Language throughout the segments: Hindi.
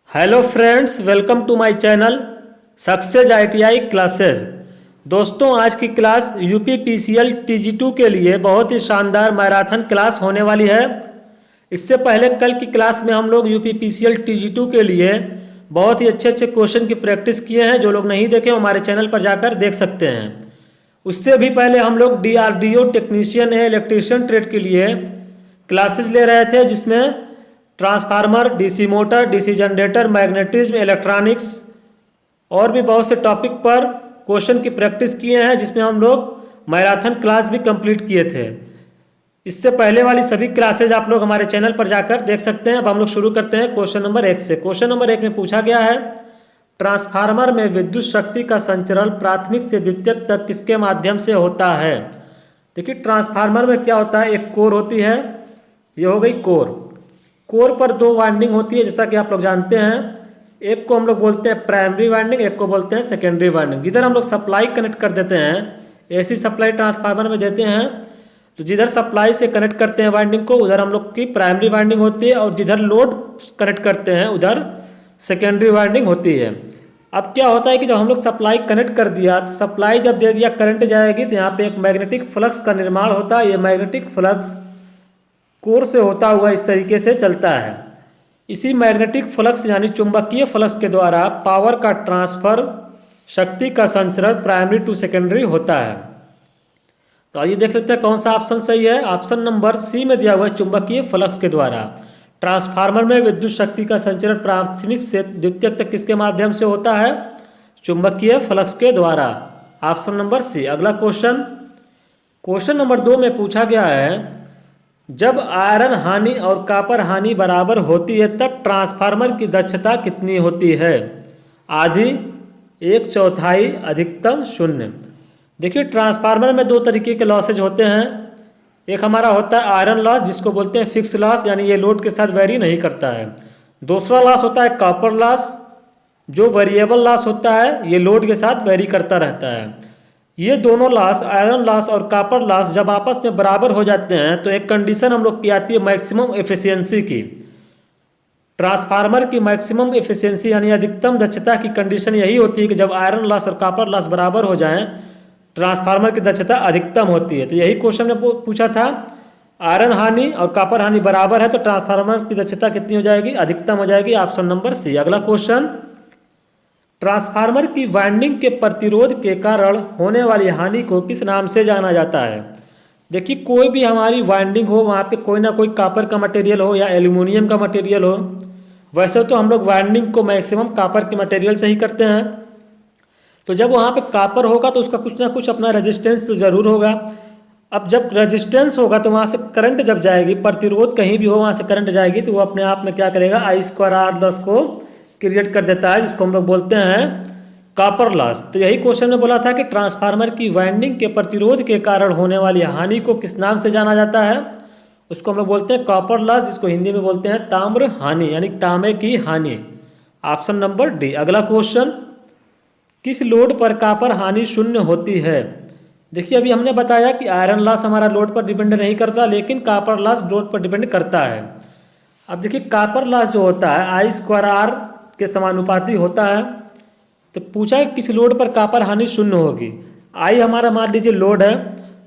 Hello friends, welcome to my channel success ITI classes. दोस्तों, आज की क्लास यूपी पीसीएल टीजी2 के लिए बहुत ही शानदार मैराथन क्लास होने वाली है। इससे पहले कल की क्लास में हम लोग यूपी पीसीएल टीजी2 के लिए बहुत ही अच्छे अच्छे क्वेश्चन की प्रैक्टिस किए हैं। जो लोग नहीं देखे हमारे चैनल पर जाकर देख सकते हैं। उससे भी पहले हम लोग डीआरडीओ टेक्नीशियन है इलेक्ट्रीशियन ट्रेड के लिए क्लासेस ले रहे थे, जिसमें transformer, DC motor, DC generator, magnetism, electronics और भी बहुत से टॉपिक पर क्वेश्चन की प्रैक्टिस किए हैं, जिसमें हम लोग मैराथन क्लास भी कंप्लीट किए थे। इससे पहले वाली सभी क्लासेज आप लोग हमारे चैनल पर जाकर देख सकते हैं। अब हम लोग शुरू करते हैं क्वेश्चन नंबर 1 से। क्वेश्चन नंबर 1 में पूछा गया है, ट्रांसफार्मर में विद्युत शक्ति का संचरण प्राथमिक से द्वितीयक तक किसके माध्यम से होता है। देखिए, ट्रांसफार्मर में क्या होता है, एक कोर होती है, ये हो गई कोर। कोर पर दो वाइंडिंग होती है, जैसा कि आप लोग जानते हैं। एक को हम लोग बोलते हैं प्राइमरी वाइंडिंग, एक को बोलते हैं सेकेंडरी वाइंडिंग। जिधर हम लोग सप्लाई कनेक्ट कर देते हैं, एसी सप्लाई ट्रांसफार्मर में देते हैं, तो जिधर सप्लाई से कनेक्ट करते हैं वाइंडिंग को, उधर हम लोग की प्राइमरी वाइंडिंग होती है, और जिधर लोड कनेक्ट करते हैं उधर सेकेंडरी वाइंडिंग होती है। अब क्या होता है कि जब हम लोग सप्लाई कनेक्ट कर दिया, तो सप्लाई जब दे दिया, करंट जाएगी, तो यहाँ पे एक मैग्नेटिक फ्लक्स का निर्माण होता है। ये मैग्नेटिक फ्लक्स कोर से होता हुआ इस तरीके से चलता है। इसी मैग्नेटिक फ्लक्स यानी चुंबकीय फ्लक्स के द्वारा पावर का ट्रांसफर, शक्ति का संचरण प्राइमरी टू सेकेंडरी होता है। तो आइए देख लेते हैं कौन सा ऑप्शन सही है। ऑप्शन नंबर सी में दिया हुआ है, चुंबकीय फ्लक्स के द्वारा ट्रांसफार्मर में विद्युत शक्ति का संचरण प्राथमिक से द्वितीयक तक किसके माध्यम से होता है, चुंबकीय फ्लक्स के द्वारा। Option number C. अगला क्वेश्चन, क्वेश्चन नंबर 2 में पूछा गया है, जब आयरन हानि और कॉपर हानि बराबर होती है तब ट्रांसफार्मर की दक्षता कितनी होती है। आधी, एक चौथाई, अधिकतम, शून्य। देखिए, ट्रांसफार्मर में दो तरीके के लॉसेज होते हैं। एक हमारा होता है आयरन लॉस, जिसको बोलते हैं फिक्स लॉस, यानी ये लोड के साथ वेरी नहीं करता है। दूसरा लॉस होता है कॉपर लॉस, जो वेरिएबल लॉस होता है, ये लोड के साथ वेरी करता रहता है। ये दोनों लॉस, आयरन लॉस और कॉपर लॉस, जब आपस में बराबर हो जाते हैं तो एक कंडीशन हम लोग की आती है मैक्सिमम एफिशिएंसी की। ट्रांसफार्मर की मैक्सिमम एफिशिएंसी यानी अधिकतम दक्षता की कंडीशन यही होती है कि जब आयरन लॉस और कॉपर लॉस बराबर हो जाएं, ट्रांसफार्मर की दक्षता अधिकतम होती है। तो यही क्वेश्चन में पूछा था, आयरन हानि और कॉपर हानि बराबर है तो ट्रांसफार्मर की दक्षता कितनी हो जाएगी, अधिकतम हो जाएगी। Option number C. अगला क्वेश्चन, ट्रांसफार्मर की वाइंडिंग के प्रतिरोध के कारण होने वाली हानि को किस नाम से जाना जाता है। देखिए, कोई भी हमारी वाइंडिंग हो, वहाँ पे कोई ना कोई कॉपर का मटेरियल हो या एल्यूमिनियम का मटेरियल हो। वैसे तो हम लोग वाइंडिंग को मैक्सिमम कॉपर के मटेरियल से ही करते हैं। तो जब वहाँ पे कॉपर होगा तो उसका कुछ ना कुछ अपना रेजिस्टेंस तो ज़रूर होगा। अब जब रेजिस्टेंस होगा तो वहाँ से करंट जब जाएगी, प्रतिरोध कहीं भी हो वहाँ से करंट जाएगी, तो वो अपने आप में क्या करेगा, I²R+ को क्रिएट कर देता है, जिसको हम लोग बोलते हैं कॉपर लॉस। तो यही क्वेश्चन में बोला था कि ट्रांसफार्मर की वाइंडिंग के प्रतिरोध के कारण होने वाली हानि को किस नाम से जाना जाता है। उसको हम लोग बोलते हैं कॉपर लॉस, जिसको हिंदी में बोलते हैं ताम्र हानि, यानी तांबे की हानि। Option number D. अगला क्वेश्चन, किस लोड पर कॉपर हानि शून्य होती है। देखिए, अभी हमने बताया कि आयरन लॉस हमारा लोड पर डिपेंड नहीं करता, लेकिन कॉपर लॉस लोड पर डिपेंड करता है। अब देखिए, कॉपर लॉस जो होता है I²R के समानुपाती होता है। तो पूछा है किस लोड पर कॉपर हानि शून्य होगी। आई हमारा मान लीजिए लोड है,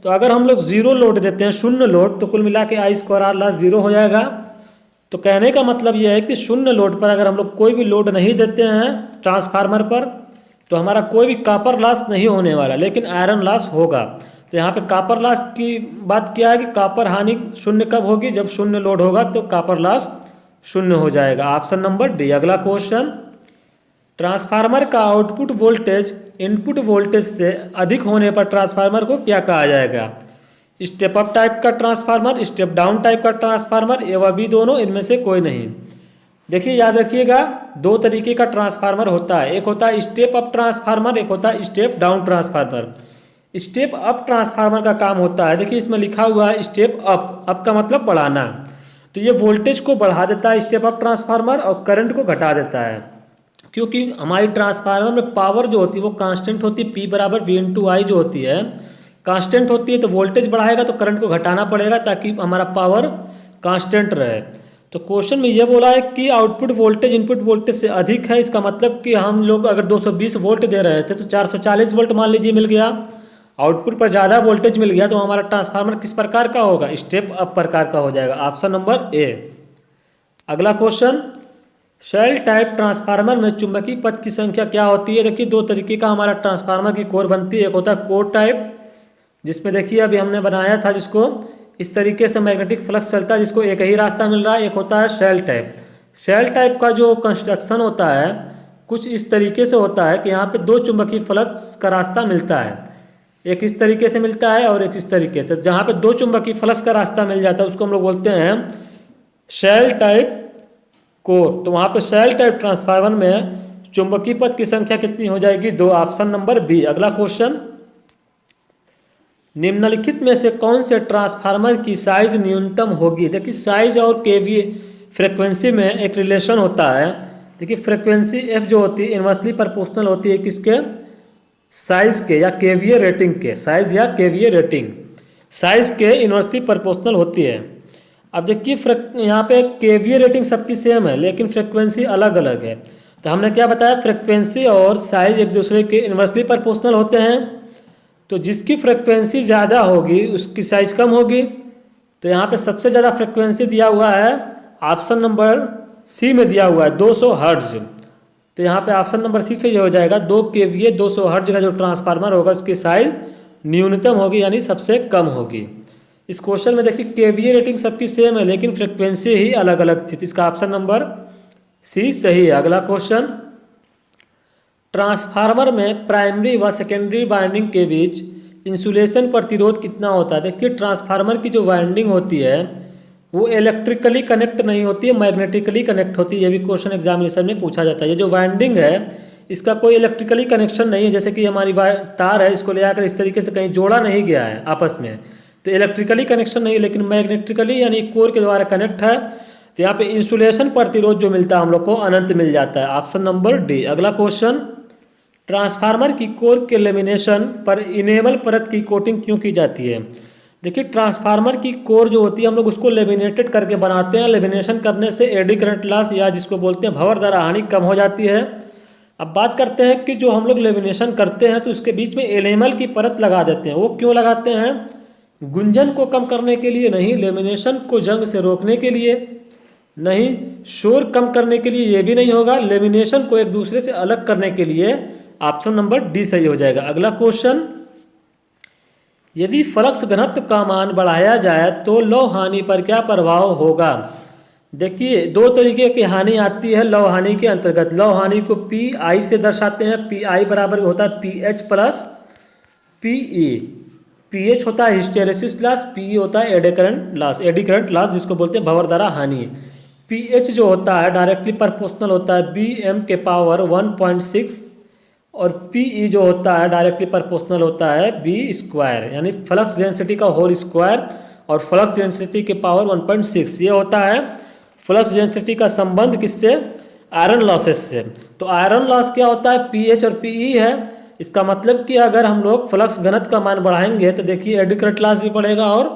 तो अगर हम लोग जीरो लोड देते हैं, शून्य लोड, तो कुल मिला के I² लॉस जीरो हो जाएगा। तो कहने का मतलब यह है कि शून्य लोड पर अगर हम लोग कोई भी लोड नहीं देते हैं ट्रांसफार्मर पर, तो हमारा कोई भी कॉपर लॉस नहीं होने वाला, लेकिन आयरन लॉस होगा। तो यहाँ पे कॉपर लॉस की बात किया है कि कॉपर हानि शून्य कब होगी, जब शून्य लोड होगा तो कॉपर लॉस शून्य हो जाएगा। Option number D. अगला क्वेश्चन, ट्रांसफार्मर का आउटपुट वोल्टेज इनपुट वोल्टेज से अधिक होने पर ट्रांसफार्मर को क्या कहा जाएगा। स्टेप अप टाइप का ट्रांसफार्मर, स्टेप डाउन टाइप का ट्रांसफार्मर, ए व बी दोनों, इनमें से कोई नहीं। देखिए, याद रखिएगा, दो तरीके का ट्रांसफार्मर होता है। एक होता है स्टेप अप ट्रांसफार्मर, एक होता है step down transformer. Step up transformer का काम होता है, देखिए इसमें लिखा हुआ है स्टेप अप, अप का मतलब बढ़ाना। तो ये वोल्टेज को बढ़ा देता है स्टेप अप ट्रांसफार्मर, और करंट को घटा देता है। क्योंकि हमारी ट्रांसफार्मर में पावर जो होती है वो कांस्टेंट होती है, P = V/I जो होती है कांस्टेंट होती है। तो वोल्टेज बढ़ाएगा तो करंट को घटाना पड़ेगा ताकि हमारा पावर कांस्टेंट रहे। तो क्वेश्चन में ये बोला है कि आउटपुट वोल्टेज इनपुट वोल्टेज से अधिक है। इसका मतलब कि हम लोग अगर 220 वोल्ट दे रहे थे तो 440 वोल्ट मान लीजिए मिल गया। आउटपुट पर ज़्यादा वोल्टेज मिल गया तो हमारा ट्रांसफार्मर किस प्रकार का होगा, स्टेप अप प्रकार का हो जाएगा, ऑप्शन नंबर ए। अगला क्वेश्चन, शेल टाइप ट्रांसफार्मर में चुंबकीय पथ की संख्या क्या होती है। देखिए दो तरीके का हमारा ट्रांसफार्मर की कोर बनती है। एक होता है कोर टाइप, जिसमें देखिए अभी हमने बनाया था जिसको इस तरीके से मैग्नेटिक फ्लक्स चलता है जिसको एक ही रास्ता मिल रहा है। एक होता है शेल टाइप। शेल टाइप का जो कंस्ट्रक्शन होता है कुछ इस तरीके से होता है कि यहाँ पे दो चुंबकीय फ्लक्स का रास्ता मिलता है, एक इस तरीके से मिलता है और एक इस तरीके से। जहाँ पे दो चुंबकीय फ्लक्स का रास्ता मिल जाता है उसको हम लोग बोलते हैं शेल टाइप कोर। तो वहाँ पे शेल टाइप ट्रांसफार्मर में चुंबकीय पथ की संख्या कितनी हो जाएगी, 2, ऑप्शन नंबर बी। अगला क्वेश्चन, निम्नलिखित में से कौन से ट्रांसफार्मर की साइज न्यूनतम होगी। देखिए साइज और केवीए फ्रिक्वेंसी में एक रिलेशन होता है। देखिए फ्रिक्वेंसी एफ जो होती है इन्वर्सली प्रोपोर्शनल होती है किसके, साइज के या केवीए रेटिंग के। साइज या केवीए रेटिंग साइज के इन्वर्सली प्रोपोर्शनल होती है। अब देखिए यहाँ पे केवीए रेटिंग सबकी सेम है लेकिन फ्रिक्वेंसी अलग अलग है। तो हमने क्या बताया, फ्रिक्वेंसी और साइज एक दूसरे के इन्वर्सली प्रोपोर्शनल होते हैं। तो जिसकी फ्रिक्वेंसी ज़्यादा होगी उसकी साइज कम होगी। तो यहाँ पे सबसे ज़्यादा फ्रिक्वेंसी दिया हुआ है ऑप्शन नंबर सी में दिया हुआ है 200 हर्ट्ज। तो यहाँ पे ऑप्शन नंबर सी से ये हो जाएगा 2 kVA 200 हर्ट्ज का जो ट्रांसफार्मर होगा उसकी साइज न्यूनतम होगी यानी सबसे कम होगी। इस क्वेश्चन में देखिए केवीए रेटिंग सबकी सेम है लेकिन फ्रिक्वेंसी ही अलग अलग थी। इसका ऑप्शन नंबर सी सही है। अगला क्वेश्चन, ट्रांसफार्मर में प्राइमरी व सेकेंडरी वाइंडिंग के बीच इंसुलेशन प्रतिरोध कितना होता है। देखिए ट्रांसफार्मर की जो वाइंडिंग होती है वो इलेक्ट्रिकली कनेक्ट नहीं होती है, मैग्नेटिकली कनेक्ट होती है। ये भी क्वेश्चन एग्जामिनेशन में पूछा जाता है। ये जो वाइंडिंग है इसका कोई इलेक्ट्रिकली कनेक्शन नहीं है, जैसे कि हमारी तार है इसको ले आकर इस तरीके से कहीं जोड़ा नहीं गया है आपस में, तो इलेक्ट्रिकली कनेक्शन नहीं है लेकिन मैग्नेटिकली यानी कोर के द्वारा कनेक्ट है। तो यहाँ पे इंसुलेशन प्रतिरोध जो मिलता है हम लोग को अनंत मिल जाता है, ऑप्शन नंबर डी। अगला क्वेश्चन, ट्रांसफार्मर की कोर के लेमिनेशन पर इनेमल परत की कोटिंग क्यों की जाती है। देखिए ट्रांसफार्मर की कोर जो होती है हम लोग उसको लेमिनेटेड करके बनाते हैं। लेमिनेशन करने से एडी करंट लॉस या जिसको बोलते हैं भंवर द्वारा हानि कम हो जाती है। अब बात करते हैं कि जो हम लोग लेमिनेशन करते हैं तो उसके बीच में एनेमल की परत लगा देते हैं। वो क्यों लगाते हैं, गुंजन को कम करने के लिए नहीं, लेमिनेशन को जंग से रोकने के लिए नहीं, शोर कम करने के लिए ये भी नहीं होगा, लेमिनेशन को एक दूसरे से अलग करने के लिए। ऑप्शन नंबर डी सही हो जाएगा। अगला क्वेश्चन, यदि फ्लक्स घनत्व का मान बढ़ाया जाए तो लौह हानि पर क्या प्रभाव होगा। देखिए दो तरीके की हानि आती है लौह हानि के अंतर्गत। लौह हानि को पी आई से दर्शाते हैं। पी आई बराबर होता है P H plus P E. P H होता है हिस्टेरेसिस लॉस, पी होता है एडी करंट लॉस जिसको बोलते हैं भंवर द्वारा हानि। पी एच जो होता है डायरेक्टली प्रोपोर्शनल होता है बी एम के पावर 1.6 और पी ई जो होता है डायरेक्टली प्रोपोर्शनल होता है बी स्क्वायर यानी फ्लक्स डेंसिटी का होल स्क्वायर और फ्लक्स डेंसिटी के पावर 1.6। ये होता है फ्लक्स डेंसिटी का संबंध किससे, आयरन लॉसेस से। तो आयरन लॉस क्या होता है, पी एच और पी ई है। इसका मतलब कि अगर हम लोग फ्लक्स घनत्व का मान बढ़ाएंगे तो देखिए एडी करंट लॉस भी बढ़ेगा और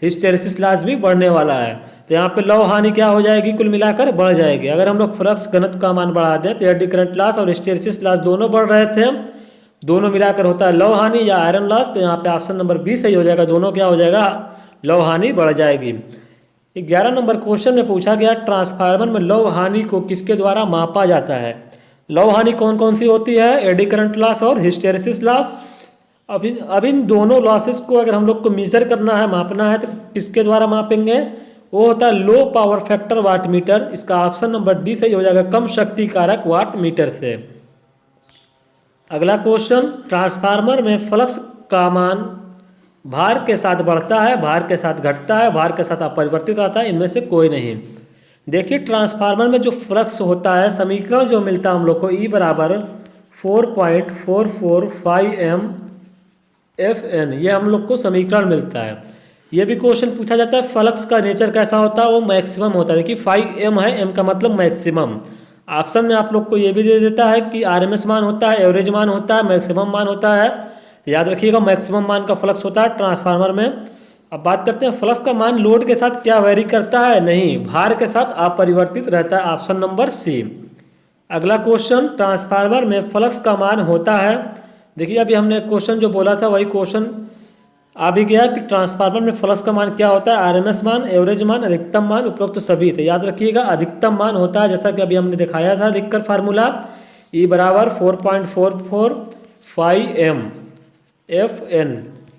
हिस्टेरेसिस लॉस भी बढ़ने वाला है। तो यहाँ पे लौह हानि क्या हो जाएगी, कुल मिलाकर बढ़ जाएगी। अगर हम लोग फ्लक्स घनत्व का मान बढ़ा दें तो एडी करंट लॉस और हिस्टेरेसिस लॉस दोनों बढ़ रहे थे, दोनों मिलाकर होता है लौह हानि या आयरन लॉस। तो यहाँ पे ऑप्शन नंबर बी सही हो जाएगा, दोनों क्या हो जाएगा, लौह हानि बढ़ जाएगी। 11 नंबर क्वेश्चन में पूछा गया ट्रांसफार्मर में लौह हानि को किसके द्वारा मापा जाता है। लौह हानि कौन कौन सी होती है, एडी करंट लॉस और हिस्टेरेसिस लॉस। अब इन दोनों लॉसेस को अगर हम लोग को मेजर करना है, मापना है तो किसके द्वारा मापेंगे, वो होता है low power factor watt meter. इसका ऑप्शन नंबर डी सही हो जाएगा, कम शक्ति कारक वाट मीटर से। अगला क्वेश्चन, ट्रांसफार्मर में फ्लक्स का मान भार के साथ बढ़ता है, भार के साथ घटता है, भार के साथ अपरिवर्तित रहता है, इनमें से कोई नहीं। देखिए ट्रांसफार्मर में जो फ्लक्स होता है समीकरण जो मिलता है हम लोग को ई बराबर 4.445 m FN, ये हम लोग को समीकरण मिलता है। ये भी क्वेश्चन पूछा जाता है फ्लक्स का नेचर कैसा होता है, वो मैक्सिमम होता है। देखिए 5m है, m का मतलब मैक्सिमम। ऑप्शन में आप लोग को ये भी दे देता है कि RMS मान होता है, एवरेज मान होता है, मैक्सिमम मान होता है। तो याद रखिएगा मैक्सिमम मान का फ्लक्स होता है ट्रांसफार्मर में। अब बात करते हैं फ्लक्स का मान लोड के साथ क्या वेरी करता है, नहीं, भार के साथ अपरिवर्तित रहता है, ऑप्शन नंबर सी। अगला क्वेश्चन, ट्रांसफार्मर में फ्लक्स का मान होता है, देखिए अभी हमने क्वेश्चन जो बोला था वही क्वेश्चन आ भी गया कि ट्रांसफार्मर में फ्लक्स का मान क्या होता है, आरएमएस मान, एवरेज मान, अधिकतम मान, उपरोक्त तो सभी थे। याद रखिएगा अधिकतम मान होता है, जैसा कि अभी हमने दिखाया था लिखकर फार्मूला, E बराबर 4.44 FN,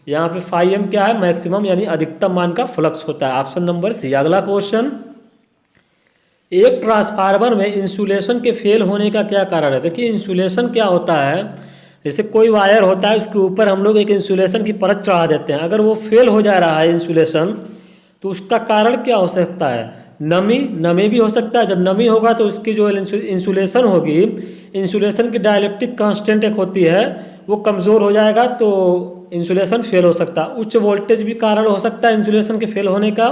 यहाँ पे 5M क्या है, मैक्सिमम यानी अधिकतम मान का फ्लक्स होता है, ऑप्शन नंबर सी। अगला क्वेश्चन, एक ट्रांसफार्मर में इंसुलेशन के फेल होने का क्या कारण है। देखिए इंसुलेशन क्या होता है, जैसे कोई वायर होता है उसके ऊपर हम लोग एक इंसुलेशन की परत चढ़ा देते हैं, अगर वो फेल हो जा रहा है इंसुलेशन तो उसका कारण क्या हो सकता है, नमी भी हो सकता है। जब नमी होगा तो उसकी जो इंसुलेशन होगी, इंसुलेशन की डाइलेक्ट्रिक कांस्टेंट एक होती है, वो कमज़ोर हो जाएगा तो इंसुलेशन फेल हो सकता है। उच्च वोल्टेज भी कारण हो सकता है इंसुलेशन के फेल होने का।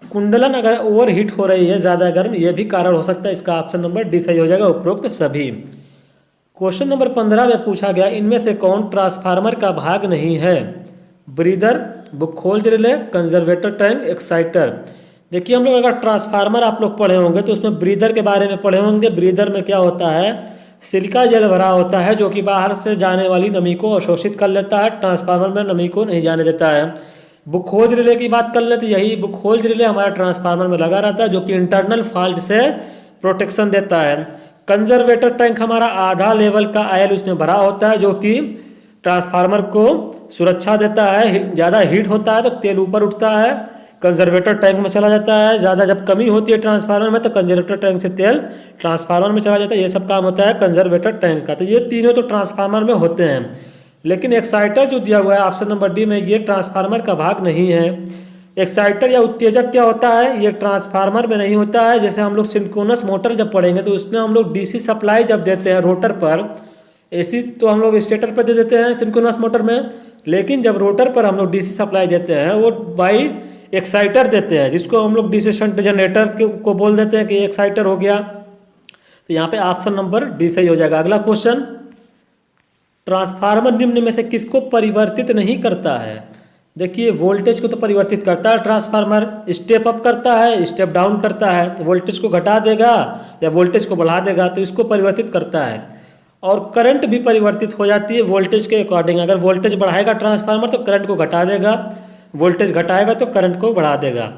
कुंडलन अगर ओवर हीट हो रही है, ज़्यादा गर्म, ये भी कारण हो सकता है। इसका ऑप्शन नंबर डी सही हो जाएगा, उपरोक्त सभी। क्वेश्चन नंबर 15 में पूछा गया, इनमें से कौन ट्रांसफार्मर का भाग नहीं है, breather, Buchholz relay, conservator tank, exciter. देखिए हम लोग अगर ट्रांसफार्मर आप लोग पढ़े होंगे तो उसमें ब्रीदर के बारे में पढ़े होंगे। ब्रीदर में क्या होता है, सिलिका जेल भरा होता है जो कि बाहर से जाने वाली नमी को अवशोषित कर लेता है, ट्रांसफार्मर में नमी को नहीं जाने देता है। बुखोल्ज रिले की बात कर लें तो यही बुखोल्ज रिले हमारा ट्रांसफार्मर में लगा रहता है जो कि इंटरनल फॉल्ट से प्रोटेक्शन देता है। कंजर्वेटर टैंक हमारा आधा लेवल का ऑयल उसमें भरा होता है जो कि ट्रांसफार्मर को सुरक्षा देता है। ज़्यादा हीट होता है तो तेल ऊपर उठता है, कंजर्वेटर टैंक में चला जाता है। ज़्यादा जब कमी होती है ट्रांसफार्मर में तो कंजर्वेटर टैंक से तेल ट्रांसफार्मर में चला जाता है। ये सब काम होता है कंजर्वेटर टैंक का। तो ये तीनों तो ट्रांसफार्मर में होते हैं, लेकिन एक्साइटर जो दिया हुआ है ऑप्शन नंबर डी में, ये ट्रांसफार्मर का भाग नहीं है। एक्साइटर या उत्तेजक क्या होता है, ये ट्रांसफार्मर में नहीं होता है। जैसे हम लोग सिंक्रोनस मोटर जब पढ़ेंगे तो उसमें हम लोग डीसी सप्लाई जब देते हैं रोटर पर, एसी तो हम लोग स्टेटर पर दे देते हैं सिंक्रोनस मोटर में, लेकिन जब रोटर पर हम लोग डीसी सप्लाई देते हैं वो बाई एक्साइटर देते हैं, जिसको हम लोग डीसी शंट जनरेटर को बोल देते हैं कि एक्साइटर हो गया। तो यहाँ पे ऑप्शन नंबर डी सही हो जाएगा। अगला क्वेश्चन, ट्रांसफार्मर निम्न में से किसको परिवर्तित नहीं करता है। देखिए वोल्टेज को तो परिवर्तित करता है ट्रांसफार्मर, स्टेप अप करता है, स्टेप डाउन करता है, वोल्टेज को घटा देगा या वोल्टेज को बढ़ा देगा तो इसको परिवर्तित करता है। और करंट भी परिवर्तित हो जाती है वोल्टेज के अकॉर्डिंग, अगर वोल्टेज बढ़ाएगा ट्रांसफार्मर तो करंट को घटा देगा, वोल्टेज घटाएगा तो करंट को बढ़ा देगा।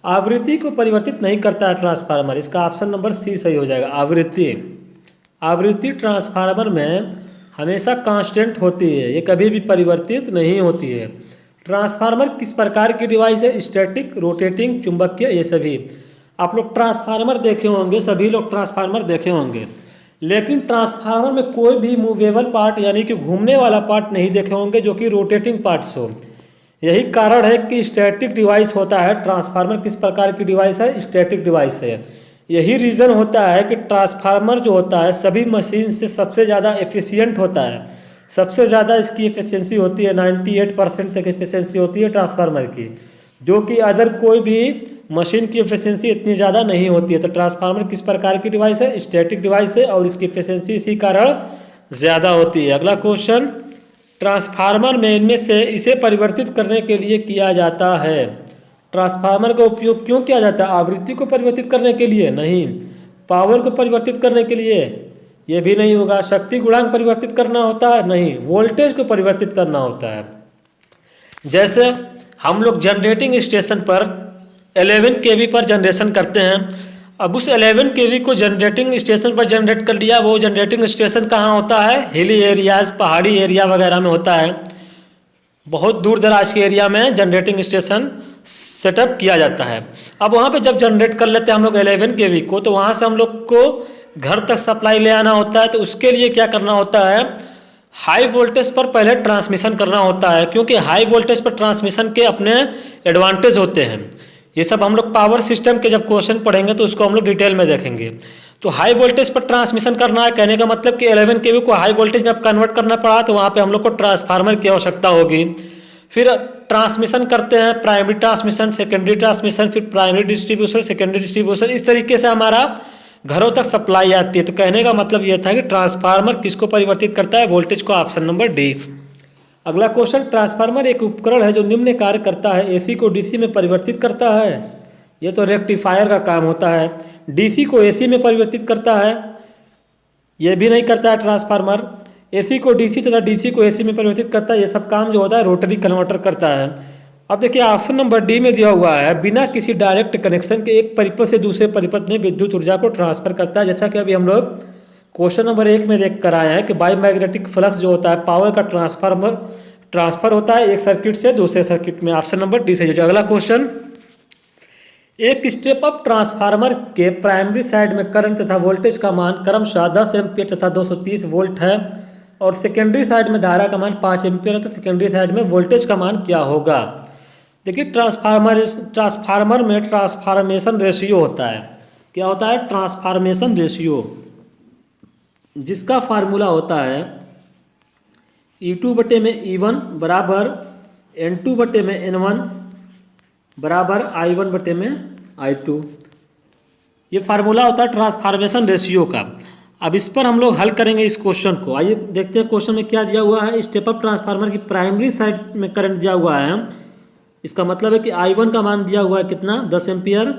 आवृत्ति को परिवर्तित नहीं करता है ट्रांसफार्मर, इसका ऑप्शन नंबर सी सही हो जाएगा। आवृत्ति ट्रांसफार्मर में हमेशा कांस्टेंट होती है, ये कभी भी परिवर्तित नहीं होती है। ट्रांसफार्मर किस प्रकार की डिवाइस है, स्टैटिक, रोटेटिंग, चुंबकीय, ये सभी। आप लोग ट्रांसफार्मर देखे होंगे, सभी लोग ट्रांसफार्मर देखे होंगे, लेकिन ट्रांसफार्मर में कोई भी मूवेबल पार्ट यानी कि घूमने वाला पार्ट नहीं देखे होंगे जो कि रोटेटिंग पार्ट्स हो। यही कारण है कि स्टैटिक डिवाइस होता है। ट्रांसफार्मर किस प्रकार की डिवाइस है, स्टैटिक डिवाइस है। यही रीज़न होता है कि ट्रांसफार्मर जो होता है सभी मशीन से सबसे ज़्यादा एफिशिएंट होता है, सबसे ज़्यादा इसकी एफिशिएंसी होती है, 98% तक एफिशिएंसी होती है ट्रांसफार्मर की, जो कि अदर कोई भी मशीन की एफिशिएंसी इतनी ज़्यादा नहीं होती है। तो ट्रांसफार्मर किस प्रकार की डिवाइस है, स्टैटिक डिवाइस है, और इसकी एफिशिएंसी इसी कारण ज़्यादा होती है। अगला क्वेश्चन, ट्रांसफार्मर में इनमें से इसे परिवर्तित करने के लिए किया जाता है। ट्रांसफार्मर का उपयोग क्यों किया जाता है, आवृत्ति को परिवर्तित करने के लिए नहीं, पावर को परिवर्तित करने के लिए ये भी नहीं होगा, शक्ति गुणांक परिवर्तित करना होता है नहीं, वोल्टेज को परिवर्तित करना होता है। जैसे हम लोग जनरेटिंग स्टेशन पर 11 kV पर जनरेशन करते हैं, अब उस 11 kV को जनरेटिंग स्टेशन पर जनरेट कर लिया, वो जनरेटिंग स्टेशन कहाँ होता है, हिली एरियाज, पहाड़ी एरिया वगैरह में होता है। बहुत दूर दराज के एरिया में जनरेटिंग स्टेशन सेटअप किया जाता है। अब वहाँ पे जब जनरेट कर लेते हैं हम लोग 11 kV को, तो वहाँ से हम लोग को घर तक सप्लाई ले आना होता है। तो उसके लिए क्या करना होता है, हाई वोल्टेज पर पहले ट्रांसमिशन करना होता है, क्योंकि हाई वोल्टेज पर ट्रांसमिशन के अपने एडवांटेज होते हैं। ये सब हम लोग पावर सिस्टम के जब क्वेश्चन पढ़ेंगे तो उसको हम लोग डिटेल में देखेंगे। तो हाई वोल्टेज पर ट्रांसमिशन करना है, कहने का मतलब कि 11 kV को हाई वोल्टेज में अब कन्वर्ट करना पड़ा, तो वहाँ पे हम लोग को ट्रांसफार्मर की आवश्यकता होगी। फिर ट्रांसमिशन करते हैं, प्राइमरी ट्रांसमिशन, सेकेंडरी ट्रांसमिशन, फिर प्राइमरी डिस्ट्रीब्यूशन, सेकेंडरी डिस्ट्रीब्यूशन, इस तरीके से हमारा घरों तक सप्लाई आती है। तो कहने का मतलब यह था कि ट्रांसफार्मर किसको परिवर्तित करता है, वोल्टेज को, ऑप्शन नंबर डी। अगला क्वेश्चन, ट्रांसफार्मर एक उपकरण है जो निम्न कार्य करता है। एसी को डीसी में परिवर्तित करता है। ये तो रेक्टिफायर का काम होता है। डीसी को एसी में परिवर्तित करता है, ये भी नहीं करता है ट्रांसफार्मर। एसी को डीसी तथा डीसी को एसी में परिवर्तित करता है, ये सब काम जो होता है रोटरी कन्वर्टर करता है। अब देखिए ऑप्शन नंबर डी में दिया हुआ है, बिना किसी डायरेक्ट कनेक्शन के एक परिपथ से दूसरे परिपथ में विद्युत ऊर्जा को ट्रांसफर करता है। जैसा कि अभी हम लोग क्वेश्चन नंबर 1 में देख कर आए हैं कि बायोमैग्नेटिक फ्लक्स जो होता है पावर का ट्रांसफर होता है एक सर्किट से दूसरे सर्किट में। ऑप्शन नंबर डी से। अगला क्वेश्चन, एक स्टेप अप ट्रांसफार्मर के प्राइमरी साइड में करंट तथा वोल्टेज का मान क्रमशः 10 एम्पीयर तथा 230 वोल्ट है और सेकेंडरी साइड में धारा का मान 5 एम्पीयर है, तो सेकेंडरी साइड में वोल्टेज का मान क्या होगा। देखिए ट्रांसफार्मर में ट्रांसफार्मेशन रेशियो होता है। क्या होता है? ट्रांसफार्मेशन रेशियो, जिसका फार्मूला होता है E2 बटे में E1 बराबर N2 बटे में N1 बराबर I1 बटे में I2। ये फार्मूला होता है ट्रांसफार्मेशन रेशियो का। अब इस पर हम लोग हल करेंगे इस क्वेश्चन को। आइए देखते हैं क्वेश्चन में क्या दिया हुआ है। स्टेप अप ट्रांसफार्मर की प्राइमरी साइड में करंट दिया हुआ है, इसका मतलब है कि I1 का मान दिया हुआ है कितना? 10 एम्पियर।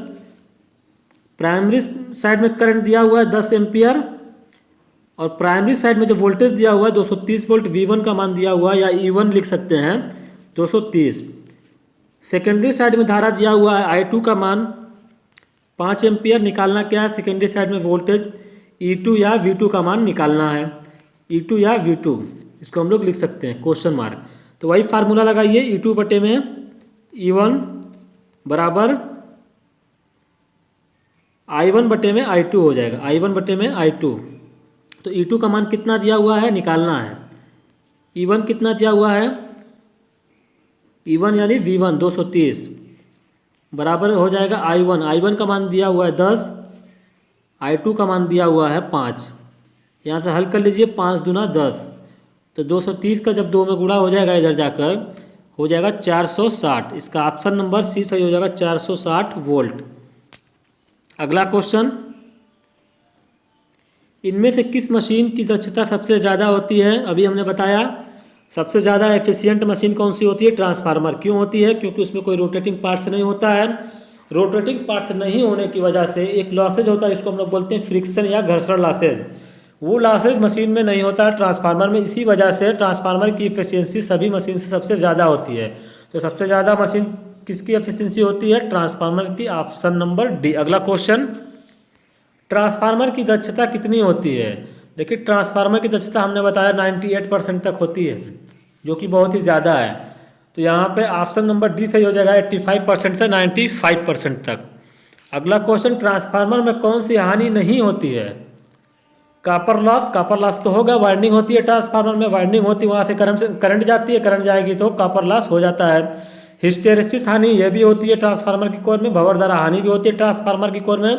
प्राइमरी साइड में करंट दिया हुआ है 10 एम्पियर और प्राइमरी साइड में जो वोल्टेज दिया हुआ है 230 वोल्ट, V1 का मान दिया हुआ है या E1 लिख सकते हैं 230। सेकेंडरी साइड में धारा दिया हुआ है I2 का मान 5 एम्पियर। निकालना क्या है? सेकेंडरी साइड में वोल्टेज E2 या V2 का मान निकालना है। E2 या V2 इसको हम लोग लिख सकते हैं क्वेश्चन मार्क। तो वही फार्मूला लगाइए, E2 बटे में E1 बराबर I1 बटे में I2 हो जाएगा। I1 बटे में I2, तो E2 का मान कितना दिया हुआ है निकालना है। E1 कितना दिया हुआ है? E1 यानी V1 230 बराबर हो जाएगा I1। I1 का मान दिया हुआ है 10, I2 का मान दिया हुआ है 5। यहाँ से हल कर लीजिए, 5 दूना 10, तो 230 का जब 2 में गुणा हो जाएगा इधर जाकर हो जाएगा 460। इसका ऑप्शन नंबर सी सही हो जाएगा, 460 वोल्ट। अगला क्वेश्चन, इनमें से किस मशीन की दक्षता सबसे ज़्यादा होती है? अभी हमने बताया सबसे ज़्यादा एफिशिएंट मशीन कौन सी होती है? ट्रांसफार्मर। क्यों होती है? क्योंकि उसमें कोई रोटेटिंग पार्ट्स नहीं होता है। रोटेटिंग पार्ट्स नहीं होने की वजह से एक लॉसेज होता है, इसको हम लोग बोलते हैं फ्रिक्शन या घर्षण लॉसेज। वो लॉसेज मशीन में नहीं होता है ट्रांसफार्मर में। इसी वजह से ट्रांसफार्मर की एफिशिएंसी सभी मशीन से सबसे ज़्यादा होती है। तो सबसे ज़्यादा मशीन किसकी एफिशिएंसी होती है? ट्रांसफार्मर की। Option number D. अगला क्वेश्चन, ट्रांसफार्मर की दक्षता कितनी होती है? देखिए ट्रांसफार्मर की दक्षता हमने बताया 98% तक होती है, जो कि बहुत ही ज़्यादा है। तो यहाँ पे ऑप्शन नंबर डी सही हो जाएगा, 85% से 95% तक। अगला क्वेश्चन, ट्रांसफार्मर में कौन सी हानि नहीं होती है? Copper loss. कॉपर लॉस तो होगा, वायरिंग होती है ट्रांसफार्मर में, वायरिंग होती है, वहाँ से करंट जाती है, करंट जाएगी तो कॉपर लॉस हो जाता है। हिस्टेरेसिस हानि ये भी होती है ट्रांसफार्मर की कोर में। भंवरधारा हानि भी होती है ट्रांसफार्मर की कोर में।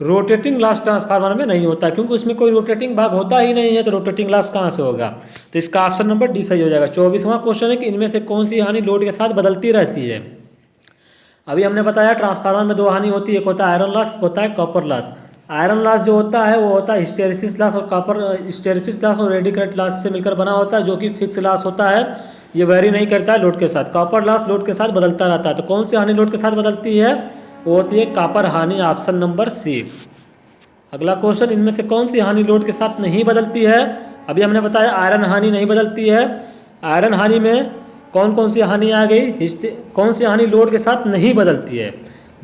रोटेटिंग लॉस ट्रांसफार्मर में नहीं होता, क्योंकि उसमें कोई रोटेटिंग भाग होता ही नहीं है, तो रोटेटिंग लॉस कहाँ से होगा? तो इसका ऑप्शन नंबर डी सही हो जाएगा। 24वां क्वेश्चन है कि इनमें से कौन सी हानि लोड के साथ बदलती रहती है? अभी हमने बताया ट्रांसफार्मर में 2 हानि होती है, एक होता है आयरन लॉस, एक होता है कॉपर लॉस। आयरन लॉस जो होता है वो होता है हिस्टेरेसिस लॉस, और कॉपर हिस्टेरेसिस लॉस और एडी करंट लॉस से मिलकर बना होता है, जो कि फिक्स लॉस होता है, ये वेरी नहीं करता है लोड के साथ। कॉपर लॉस लोड के साथ बदलता रहता है। तो कौन सी हानि लोड के साथ बदलती है? वो होती है कॉपर हानि। Option number C. अगला क्वेश्चन, इनमें से कौन सी हानि लोड के साथ नहीं बदलती है? अभी हमने बताया आयरन हानि नहीं बदलती है। आयरन हानि में कौन कौन सी हानि आ गई? कौन सी हानि लोड के साथ नहीं बदलती है?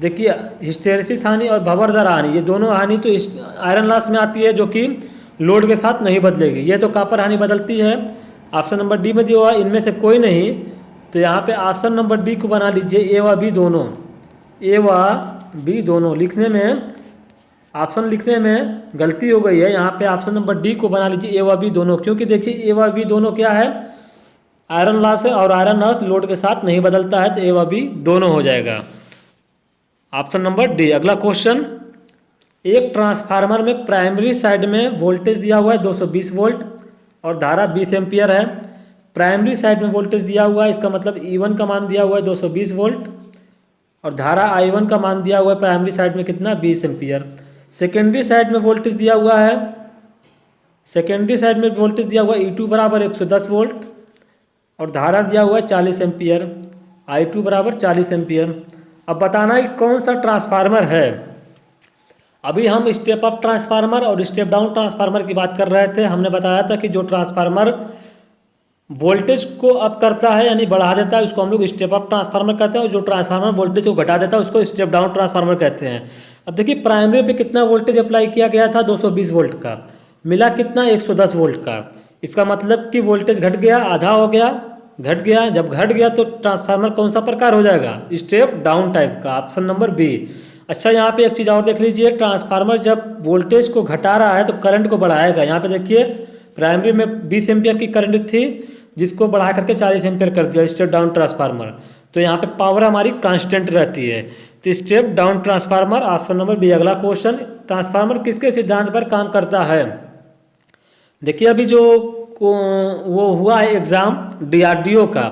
देखिए हिस्टेरेसिस हानि और भंवरधारा हानि, ये दोनों हानि तो आयरन लॉस में आती है, जो कि लोड के साथ नहीं बदलेगी। ये तो कॉपर हानि बदलती है। ऑप्शन नंबर डी में दिया हुआ इनमें से कोई नहीं, तो यहाँ पे ऑप्शन नंबर डी को बना लीजिए, ए व बी दोनों। ए व बी दोनों लिखने में, ऑप्शन लिखने में गलती हो गई है। यहाँ पे ऑप्शन नंबर डी को बना लीजिए, ए व बी दोनों, क्योंकि देखिए ए व बी दोनों क्या है? आयरन लॉस है, और आयरन लॉस लोड के साथ नहीं बदलता है, तो ए व बी दोनों हो जाएगा। Option number D. अगला क्वेश्चन, एक ट्रांसफार्मर में प्राइमरी साइड में वोल्टेज दिया हुआ है 220 वोल्ट और धारा 20 एम्पियर है। प्राइमरी साइड में वोल्टेज दिया हुआ है, इसका मतलब E1 का मान दिया हुआ है 220 वोल्ट और धारा I1 का मान दिया हुआ है प्राइमरी साइड में कितना? 20 एम्पियर। सेकेंडरी साइड में वोल्टेज दिया हुआ है, सेकेंडरी साइड में वोल्टेज दिया हुआ है E2 बराबर 110 वोल्ट और धारा दिया हुआ है 40 एम्पियर, I2 बराबर 40 एम्पियर। अब बताना है कौन सा ट्रांसफार्मर है। अभी हम स्टेप अप ट्रांसफार्मर और स्टेप डाउन ट्रांसफार्मर की बात कर रहे थे। हमने बताया था कि जो ट्रांसफार्मर वोल्टेज को अप करता है यानी बढ़ा देता है उसको हम लोग स्टेप अप ट्रांसफार्मर कहते हैं, और जो ट्रांसफार्मर वोल्टेज को घटा देता है उसको स्टेप डाउन ट्रांसफार्मर कहते हैं। अब देखिए प्राइमरी पे कितना वोल्टेज अप्लाई किया गया था, 220 वोल्ट का, मिला कितना 110 वोल्ट का। इसका मतलब कि वोल्टेज घट गया, आधा हो गया, घट गया। जब घट गया तो ट्रांसफार्मर कौन सा प्रकार हो जाएगा, स्टेप डाउन टाइप का, ऑप्शन नंबर बी। अच्छा यहाँ पे एक चीज़ और देख लीजिए, ट्रांसफार्मर जब वोल्टेज को घटा रहा है तो करंट को बढ़ाएगा। यहाँ पे देखिए प्राइमरी में 20 एम्पियर की करंट थी जिसको बढ़ा करके 40 एम्पियर कर दिया स्टेप डाउन ट्रांसफार्मर, तो यहाँ पे पावर हमारी कांस्टेंट रहती है। तो step down transformer option number B. अगला क्वेश्चन, ट्रांसफार्मर किसके सिद्धांत पर काम करता है। देखिए अभी जो वो हुआ है एग्जाम DRDO का,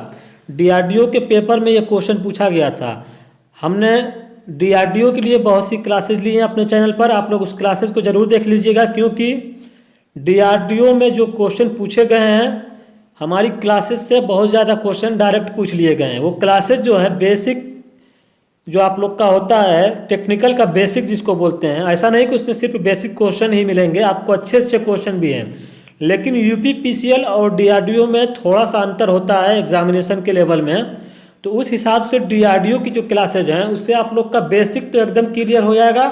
DRDO के पेपर में ये क्वेश्चन पूछा गया था। हमने DRDO के लिए बहुत सी क्लासेस ली हैं अपने चैनल पर, आप लोग उस क्लासेस को जरूर देख लीजिएगा, क्योंकि DRDO में जो क्वेश्चन पूछे गए हैं हमारी क्लासेस से बहुत ज़्यादा क्वेश्चन डायरेक्ट पूछ लिए गए हैं। वो क्लासेस जो है बेसिक जो आप लोग का होता है, टेक्निकल का बेसिक जिसको बोलते हैं, ऐसा नहीं कि उसमें सिर्फ बेसिक क्वेश्चन ही मिलेंगे, आपको अच्छे अच्छे क्वेश्चन भी हैं। लेकिन UPPCL और DRDO में थोड़ा सा अंतर होता है एग्जामिनेशन के लेवल में, तो उस हिसाब से DRDO की जो क्लासेज हैं उससे आप लोग का बेसिक तो एकदम क्लियर हो जाएगा,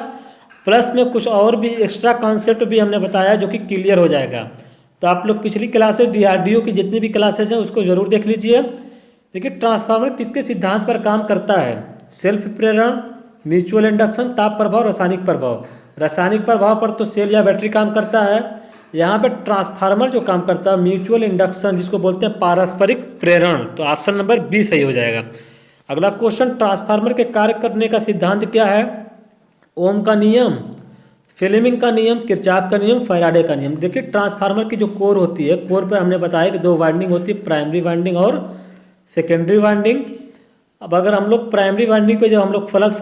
प्लस में कुछ और भी एक्स्ट्रा कॉन्सेप्ट भी हमने बताया जो कि क्लियर हो जाएगा। तो आप लोग पिछली क्लासेज DRDO की जितनी भी क्लासेज हैं उसको जरूर देख लीजिए। देखिए ट्रांसफार्मर किसके सिद्धांत पर काम करता है, सेल्फ प्रेरण, म्यूचुअल इंडक्शन, ताप प्रभाव, रासायनिक प्रभाव। रासायनिक प्रभाव पर तो सेल या बैटरी काम करता है, यहाँ पे ट्रांसफार्मर जो काम करता है म्यूचुअल इंडक्शन जिसको बोलते हैं पारस्परिक प्रेरण, तो ऑप्शन नंबर बी सही हो जाएगा। अगला क्वेश्चन, ट्रांसफार्मर के कार्य करने का सिद्धांत क्या है। ओम का नियम, फ्लेमिंग का नियम, किरचॉफ का नियम, फैराडे का नियम। देखिए ट्रांसफार्मर की जो कोर होती है, कोर पे हमने बताया कि दो वाइंडिंग होती है, प्राइमरी वाइंडिंग और सेकेंडरी वाइंडिंग। अब अगर हम लोग प्राइमरी वाइंडिंग पे जब हम लोग फ्लक्स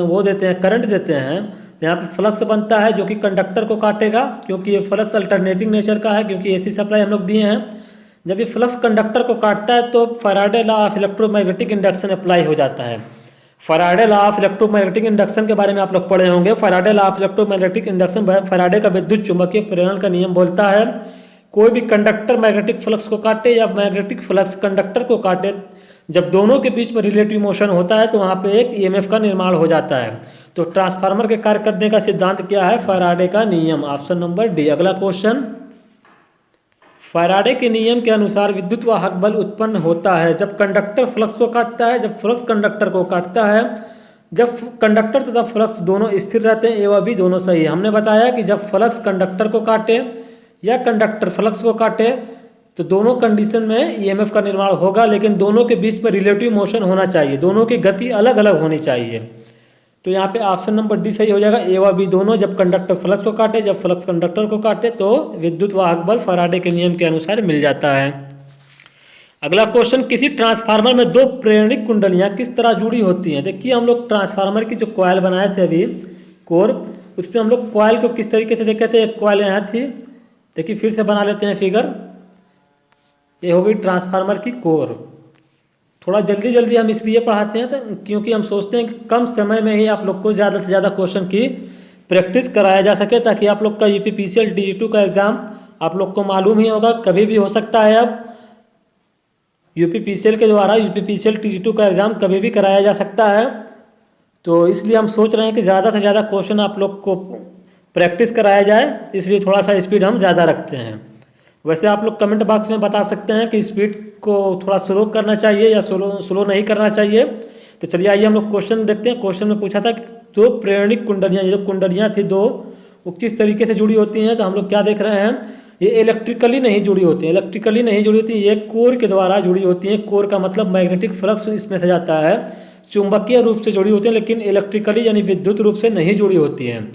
वो देते हैं, करंट देते हैं, यहाँ पे फ्लक्स बनता है जो कि कंडक्टर को काटेगा, क्योंकि ये फ्लक्स अल्टरनेटिंग नेचर का है, क्योंकि AC सप्लाई हम लोग दिए हैं। जब ये फ्लक्स कंडक्टर को काटता है तो Faraday law of electromagnetic induction apply हो जाता है। Faraday law of electromagnetic induction के बारे में आप लोग पढ़े होंगे। Faraday law of electromagnetic induction Faraday का विद्युत चुंबकीय प्रेरण का नियम बोलता है कोई भी कंडक्टर मैग्नेटिक फ्लक्स को काटे या मैग्नेटिक फ्लक्स कंडक्टर को काटे, जब दोनों के बीच में रिलेटिव मोशन होता है तो वहाँ पे एक EMF का निर्माण हो जाता है। तो ट्रांसफार्मर के कार्य करने का सिद्धांत क्या है, फैराडे का नियम, ऑप्शन नंबर डी। अगला क्वेश्चन, फैराडे के नियम के अनुसार विद्युत वाहक बल उत्पन्न होता है जब कंडक्टर फ्लक्स को काटता है, जब फ्लक्स कंडक्टर को काटता है, जब कंडक्टर तथा फ्लक्स दोनों स्थिर रहते हैं, ए व बी दोनों सही है। हमने बताया कि जब फ्लक्स कंडक्टर को काटे या कंडक्टर फ्लक्स को काटे तो दोनों कंडीशन में EMF का निर्माण होगा, लेकिन दोनों के बीच में रिलेटिव मोशन होना चाहिए, दोनों की गति अलग अलग होनी चाहिए। तो यहाँ पे ऑप्शन नंबर डी सही हो जाएगा, ए व बी दोनों, जब कंडक्टर फ्लक्स को काटे, जब फ्लक्स कंडक्टर को काटे तो विद्युत वाहक बल फैराडे के नियम के अनुसार मिल जाता है। अगला क्वेश्चन, किसी ट्रांसफार्मर में दो प्रेरणिक कुंडलियाँ किस तरह जुड़ी होती हैं। देखिए हम लोग ट्रांसफार्मर की जो कॉइल बनाए थे अभी कोर, उसमें हम लोग कॉइल को किस तरीके से देखे थे, एक कॉइल यहाँ थी, देखिए फिर से बना लेते हैं फिगर। ये हो गई ट्रांसफार्मर की कोर। थोड़ा जल्दी जल्दी हम इसलिए पढ़ाते हैं तो क्योंकि हम सोचते हैं कि कम समय में ही आप लोग को ज़्यादा से ज़्यादा क्वेश्चन की प्रैक्टिस कराया जा सके, ताकि आप लोग का UPPCL TG2 का एग्ज़ाम आप लोग को मालूम ही होगा कभी भी हो सकता है। अब UPPCL के द्वारा UPPCL TG2 का एग्ज़ाम कभी भी कराया जा सकता है, तो इसलिए हम सोच रहे हैं कि ज़्यादा से ज़्यादा क्वेश्चन आप लोग को प्रैक्टिस कराया जाए, इसलिए थोड़ा सा स्पीड हम ज़्यादा रखते हैं। वैसे आप लोग कमेंट बॉक्स में बता सकते हैं कि स्पीड को थोड़ा स्लो करना चाहिए या स्लो नहीं करना चाहिए। तो चलिए आइए हम लोग क्वेश्चन देखते हैं। क्वेश्चन में पूछा था कि दो प्रेरणिक कुंडलियाँ, जो कुंडलियाँ थी दो, वो किस तरीके से जुड़ी होती हैं। तो हम लोग क्या देख रहे हैं, ये इलेक्ट्रिकली नहीं जुड़ी होती हैं, इलेक्ट्रिकली नहीं जुड़ी होती, ये कोर के द्वारा जुड़ी होती हैं। कोर का मतलब मैग्नेटिक फ्लक्स इसमें से जाता है, चुंबकीय रूप से जुड़ी होती है, लेकिन इलेक्ट्रिकली यानी विद्युत रूप से नहीं जुड़ी होती हैं।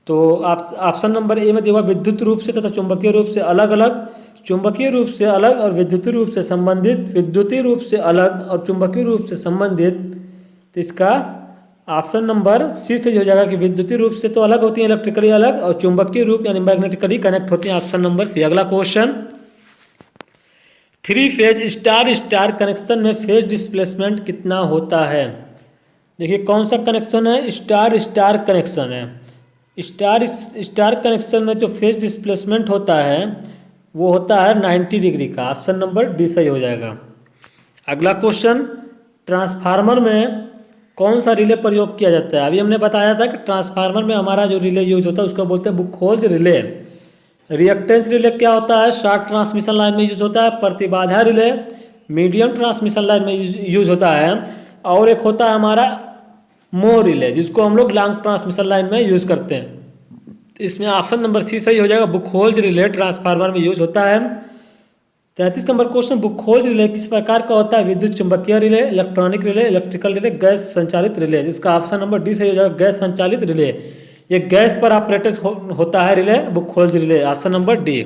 तो ऑप्शन नंबर ए में दिया हुआ विद्युत रूप से तथा चुंबकीय रूप से अलग अलग, चुंबकीय रूप से अलग और विद्युतीय रूप से संबंधित, विद्युतीय रूप से अलग और चुंबकीय रूप से संबंधित। तो इसका ऑप्शन नंबर सी से हो जाएगा कि विद्युतीय रूप से तो अलग होती है, इलेक्ट्रिकली अलग, और चुंबकीय रूप यानी मैग्नेटिकली कनेक्ट होती है, ऑप्शन नंबर सी। अगला question, three phase star star connection में फेज डिस्प्लेसमेंट कितना होता है? देखिए कौन सा कनेक्शन है, स्टार स्टार कनेक्शन है। स्टार स्टार कनेक्शन में जो फेज डिस्प्लेसमेंट होता है वो होता है 90 डिग्री का। ऑप्शन नंबर डी सही हो जाएगा। अगला क्वेश्चन, ट्रांसफार्मर में कौन सा रिले प्रयोग किया जाता है? अभी हमने बताया था कि ट्रांसफार्मर में हमारा जो रिले यूज होता है उसको बोलते हैं बुखोल्ज रिले। रिएक्टेंस रिले क्या होता है? शॉर्ट ट्रांसमिशन लाइन में यूज होता है। प्रतिबाधा रिले मीडियम ट्रांसमिशन लाइन में यूज होता है। और एक होता है हमारा मो रिले जिसको हम लोग लॉन्ग ट्रांसमिशन लाइन में यूज करते हैं। इसमें ऑप्शन नंबर सी सही हो जाएगा। बुखोल्ज रिले ट्रांसफार्मर में यूज होता है। 33 नंबर क्वेश्चन, बुखोल्ज रिले किस प्रकार का होता है? विद्युत चुंबकीय relay, electronic relay, electrical relay, gas संचालित रिले। इसका ऑप्शन नंबर डी सही हो जाएगा, गैस संचालित रिले। ये गैस पर ऑपरेटेड होता है relay, Buchholz relay. Option number D.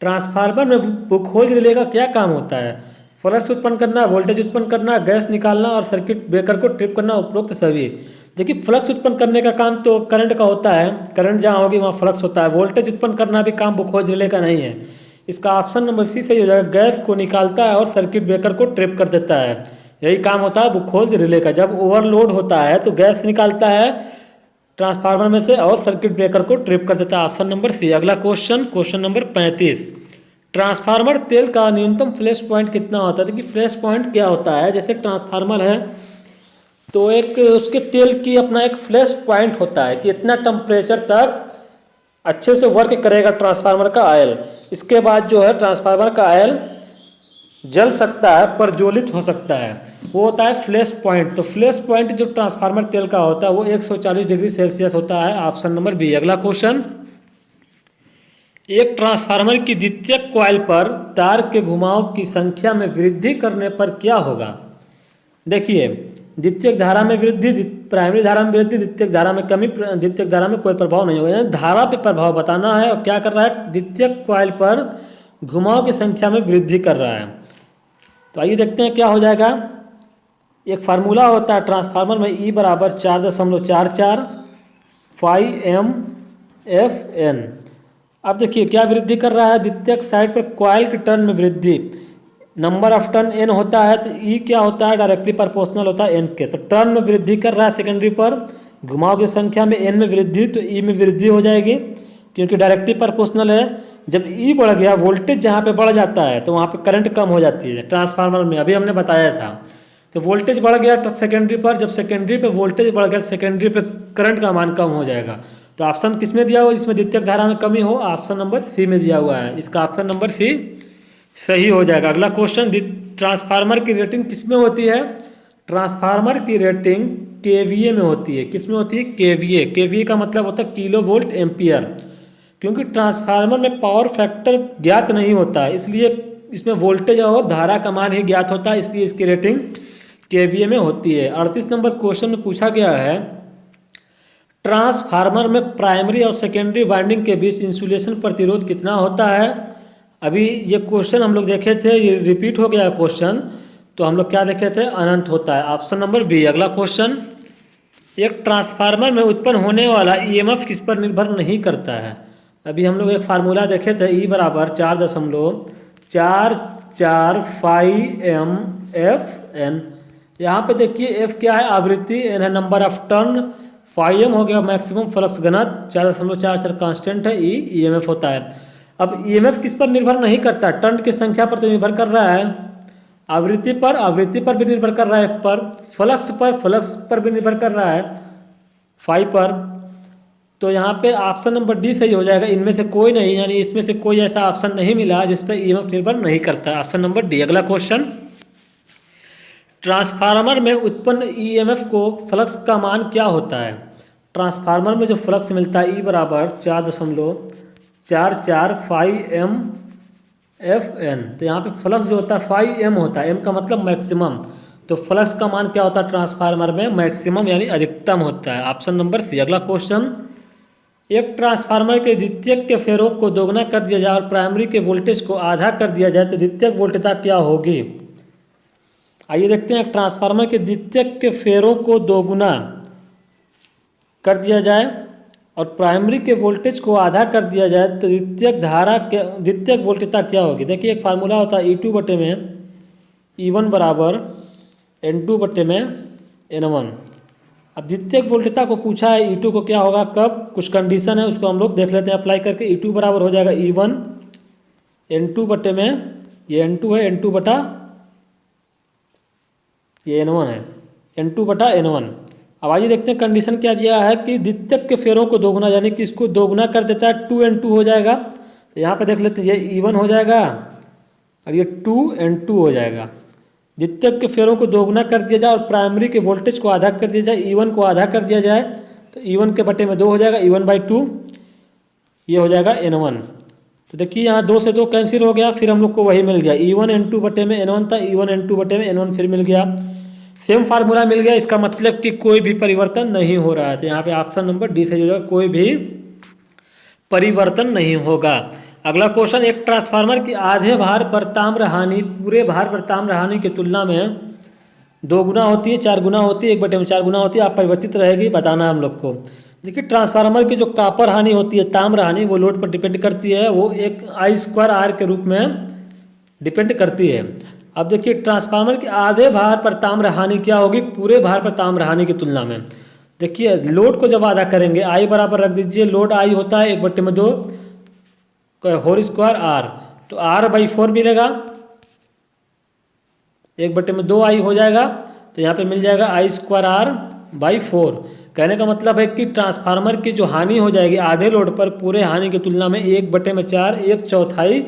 Transformer में बुखोल्ज रिले का क्या काम होता है? फ्लक्स उत्पन्न करना, वोल्टेज उत्पन्न करना, गैस निकालना और सर्किट ब्रेकर को ट्रिप करना, उपरोक्त सभी। देखिए फ्लक्स उत्पन्न करने का काम तो करंट का होता है, करंट जहाँ होगी वहाँ फ्लक्स होता है। वोल्टेज उत्पन्न करना भी काम बुखोल्ज रिले का नहीं है। इसका ऑप्शन नंबर सी सही हो जाएगा, गैस को निकालता है और सर्किट ब्रेकर को ट्रिप कर देता है। यही काम होता है बुखोल्ज रिले का। जब ओवरलोड होता है तो गैस निकालता है ट्रांसफार्मर में से और सर्किट ब्रेकर को ट्रिप कर देता है। Option number C. अगला क्वेश्चन, क्वेश्चन नंबर 35, ट्रांसफार्मर तेल का न्यूनतम फ्लैश पॉइंट कितना होता है? देखिए फ्लैश पॉइंट क्या होता है, जैसे ट्रांसफार्मर है तो एक उसके तेल की अपना एक फ्लैश पॉइंट होता है कि इतना टेम्परेचर तक अच्छे से वर्क करेगा ट्रांसफार्मर का ऑयल। इसके बाद जो है ट्रांसफार्मर का ऑयल जल सकता है, प्रज्वलित हो सकता है, वो होता है फ्लैश पॉइंट। तो फ्लैश पॉइंट जो ट्रांसफार्मर तेल का होता है वो 140 डिग्री सेल्सियस होता है। Option number B. अगला क्वेश्चन, एक ट्रांसफार्मर की द्वितीयक कॉइल पर तार के घुमाव की संख्या में वृद्धि करने पर क्या होगा? देखिए द्वितीयक धारा में वृद्धि, प्राइमरी धारा में वृद्धि, द्वितीयक धारा में कमी, द्वितीयक धारा में कोई प्रभाव नहीं होगा। यानी धारा पे प्रभाव बताना है और क्या कर रहा है, द्वितीयक कॉइल पर घुमाव की संख्या में वृद्धि कर रहा है। तो आइए देखते हैं क्या हो जाएगा। एक फार्मूला होता है ट्रांसफार्मर में, E बराबर 4.44 φm/Fn। अब देखिए क्या वृद्धि कर रहा है, द्वितीयक साइड पर कॉइल की टर्न में वृद्धि, नंबर ऑफ टर्न n होता है तो E क्या होता है, डायरेक्टली प्रोपोर्शनल होता है n के। तो टर्न में वृद्धि कर रहा है सेकेंडरी पर, घुमाव की संख्या में n में वृद्धि, तो E में वृद्धि हो जाएगी क्योंकि डायरेक्टली प्रोपोर्शनल है। जब E बढ़ गया, वोल्टेज जहाँ पे बढ़ जाता है तो वहाँ पे करंट कम हो जाती है ट्रांसफार्मर में, अभी हमने बताया था। तो वोल्टेज बढ़ गया सेकेंडरी पर, जब सेकेंडरी पे वोल्टेज बढ़ गया सेकेंडरी पे करंट का मान कम हो जाएगा। तो ऑप्शन किस में दिया हुआ, इसमें द्वितीयक धारा में कमी हो, ऑप्शन नंबर सी में दिया हुआ है। इसका ऑप्शन नंबर सी सही हो जाएगा। अगला क्वेश्चन, ट्रांसफार्मर की रेटिंग किस में होती है? ट्रांसफार्मर की रेटिंग केवीए में होती है। किस में होती है? केवीए। केवीए का मतलब होता है किलो वोल्ट एम्पियर। क्योंकि ट्रांसफार्मर में पावर फैक्टर ज्ञात नहीं होता है, इसलिए इसमें वोल्टेज और धारा का मान ही ज्ञात होता है, इसलिए इसकी रेटिंग केवीए में होती है। 38 नंबर क्वेश्चन में पूछा गया है, ट्रांसफार्मर में प्राइमरी और सेकेंडरी वाइंडिंग के बीच इंसुलेशन प्रतिरोध कितना होता है? अभी ये क्वेश्चन हम लोग देखे थे, ये रिपीट हो गया क्वेश्चन, तो हम लोग क्या देखे थे, अनंत होता है। Option number B. अगला क्वेश्चन, एक ट्रांसफार्मर में उत्पन्न होने वाला ईएमएफ किस पर निर्भर नहीं करता है? अभी हम लोग एक फार्मूला देखे थे, E बराबर 4.44 φm/Fn। यहाँ पे देखिए F क्या है, आवृत्ति, N है नंबर ऑफ टर्न, φm हो गया मैक्सिमम फ्लक्स घनत्व, 4.44 कांस्टेंट है, E ईएमएफ होता है। अब ईएमएफ किस पर निर्भर नहीं करता? टर्न की संख्या पर तो निर्भर कर रहा है, आवृत्ति पर भी निर्भर कर रहा है, फ्लक्स पर भी निर्भर कर रहा है, फाई पर। तो यहाँ पे ऑप्शन नंबर डी सही हो जाएगा। इनमें से कोई नहीं, यानी इसमें से कोई ऐसा ऑप्शन नहीं मिला जिस पर ईएमएफ निर्भर नहीं करता। Option number D. अगला क्वेश्चन, ट्रांसफार्मर में उत्पन्न ईएमएफ को फ्लक्स का मान क्या होता है? ट्रांसफार्मर में जो फ्लक्स मिलता है E बराबर 4.44 φm/Fn। तो यहाँ पे फ्लक्स जो होता है φm होता है, m का मतलब मैक्सिमम, तो फ्लक्स का मान क्या होता है ट्रांसफार्मर में? मैक्सिमम यानी अधिकतम होता है। Option number C. अगला क्वेश्चन, एक ट्रांसफार्मर के द्वितीयक के फेरों को दोगुना कर दिया जाए और प्राइमरी के वोल्टेज को आधा कर दिया जाए तो द्वितीयक वोल्टेजता क्या होगी? आइए देखते हैं, ट्रांसफार्मर के द्वितीयक के फेरों को दोगुना कर दिया जाए और प्राइमरी के वोल्टेज को आधा कर दिया जाए तो द्वितीयक वोल्टेजता क्या होगी। देखिए एक फार्मूला होता है E2 बटे में E1 बराबर N2 बटे में N1। अब द्वितीयक वोल्टेजता को पूछा है E2 को क्या होगा कब, कुछ कंडीशन है उसको हम लोग देख लेते हैं अप्लाई करके। E2 बराबर हो जाएगा E1 N2 बटे में, ये N2 है, N2 बटा ये N1 है, N2 बटा N1। अब आइए देखते हैं कंडीशन क्या दिया है कि द्वितीयक के फेरों को दोगुना, यानी कि इसको दोगुना कर देता है 2N2 हो जाएगा। तो यहाँ पे देख लेते हैं ये E1 हो जाएगा और ये 2N2 हो जाएगा। द्वितीयक के फेरों को दोगुना कर दिया जाए और प्राइमरी के वोल्टेज को आधा कर दिया जाए, E1 को आधा कर दिया जाए तो E1 के बटे में 2 हो जाएगा, E1/2 ये हो जाएगा N1। तो देखिए यहाँ 2 से 2 कैंसिल हो गया, फिर हम लोग को वही मिल गया E1 N2 बटे में N1 था, E1 N2 बटे में N1 फिर मिल गया, सेम फार्मूला मिल गया। इसका मतलब कि कोई भी परिवर्तन नहीं हो रहा है। तो यहाँ पे ऑप्शन नंबर डी से जो है कोई भी परिवर्तन नहीं होगा। अगला क्वेश्चन, एक ट्रांसफार्मर की आधे भार पर ताम्र हानि पूरे भार पर ताम्र हानि की तुलना में 2 गुना होती है, 4 गुना होती है, 1/4 गुना होती है, आप परिवर्तित रहेगी बताना हम लोग को। देखिए ट्रांसफार्मर की जो कॉपर हानि होती है, ताम्र हानि, वो लोड पर डिपेंड करती है, वो एक I² के रूप में डिपेंड करती है। अब देखिए ट्रांसफार्मर के आधे भार पर ताम्र हानि क्या होगी पूरे भार पर ताम्र हानि की तुलना में। देखिए लोड को जब आधा करेंगे I बराबर रख दीजिए, लोड I होता है 1/2 होल स्क्वायर R, तो R/4 मिलेगा, 1/2 I हो जाएगा, तो यहाँ पे मिल जाएगा I² R/4। कहने का मतलब है कि ट्रांसफार्मर की जो हानि हो जाएगी आधे लोड पर पूरे हानि की तुलना में 1/4 1/4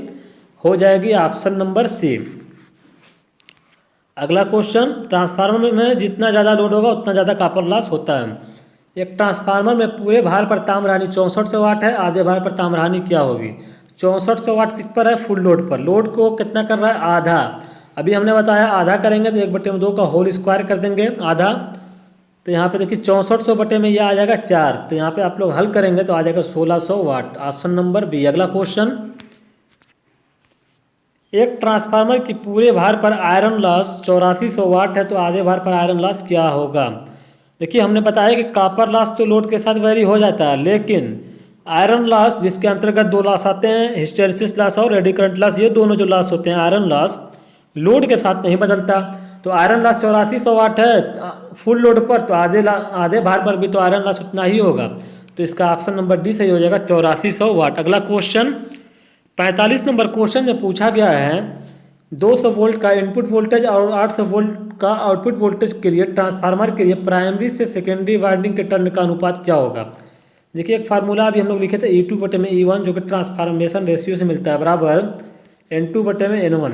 हो जाएगी, ऑप्शन नंबर सी। अगला क्वेश्चन, ट्रांसफार्मर में जितना ज़्यादा लोड होगा उतना ज़्यादा कॉपर लॉस होता है। एक ट्रांसफार्मर में पूरे भार पर ताम्र हानि 6400 वाट है, आधे भार पर ताम्र हानि क्या होगी। 6400 वाट किस पर है, फुल लोड पर। लोड को कितना कर रहा है, आधा। अभी हमने बताया आधा करेंगे तो 1/2 का होल स्क्वायर कर देंगे आधा, तो यहाँ पे देखिए 6400 बटे में यह आ जाएगा 4, तो यहाँ पे आप लोग हल करेंगे तो आ जाएगा 1600 वाट, ऑप्शन नंबर बी। अगला क्वेश्चन, एक ट्रांसफार्मर की पूरे भार पर आयरन लॉस 8400 वाट है, तो आधे भार पर आयरन लॉस क्या होगा। देखिए हमने बताया कि कॉपर लॉस तो लोड के साथ वेरी हो जाता है, लेकिन आयरन लॉस जिसके अंतर्गत 2 लॉस आते हैं, हिस्टैरिसीस लॉस और एडी करंट लॉस, ये दोनों जो लॉस होते हैं आयरन लॉस लोड के साथ नहीं बदलता। तो आयरन लॉस 8400 वाट है फुल लोड पर, तो आधे भार पर भी तो आयरन लॉस उतना ही होगा, तो इसका ऑप्शन नंबर डी सही हो जाएगा 8400 वाट। अगला क्वेश्चन 45 नंबर क्वेश्चन में पूछा गया है 200 वोल्ट का इनपुट वोल्टेज और 800 वोल्ट का आउटपुट वोल्टेज के लिए ट्रांसफार्मर के लिए प्राइमरी से सेकेंडरी वाइंडिंग के टर्न का अनुपात क्या होगा। देखिए एक फार्मूला अभी हम लोग लिखे थे E2 बटे में E1 जो कि ट्रांसफॉर्मेशन रेशियो से मिलता है, बराबर N2 बटे में N1।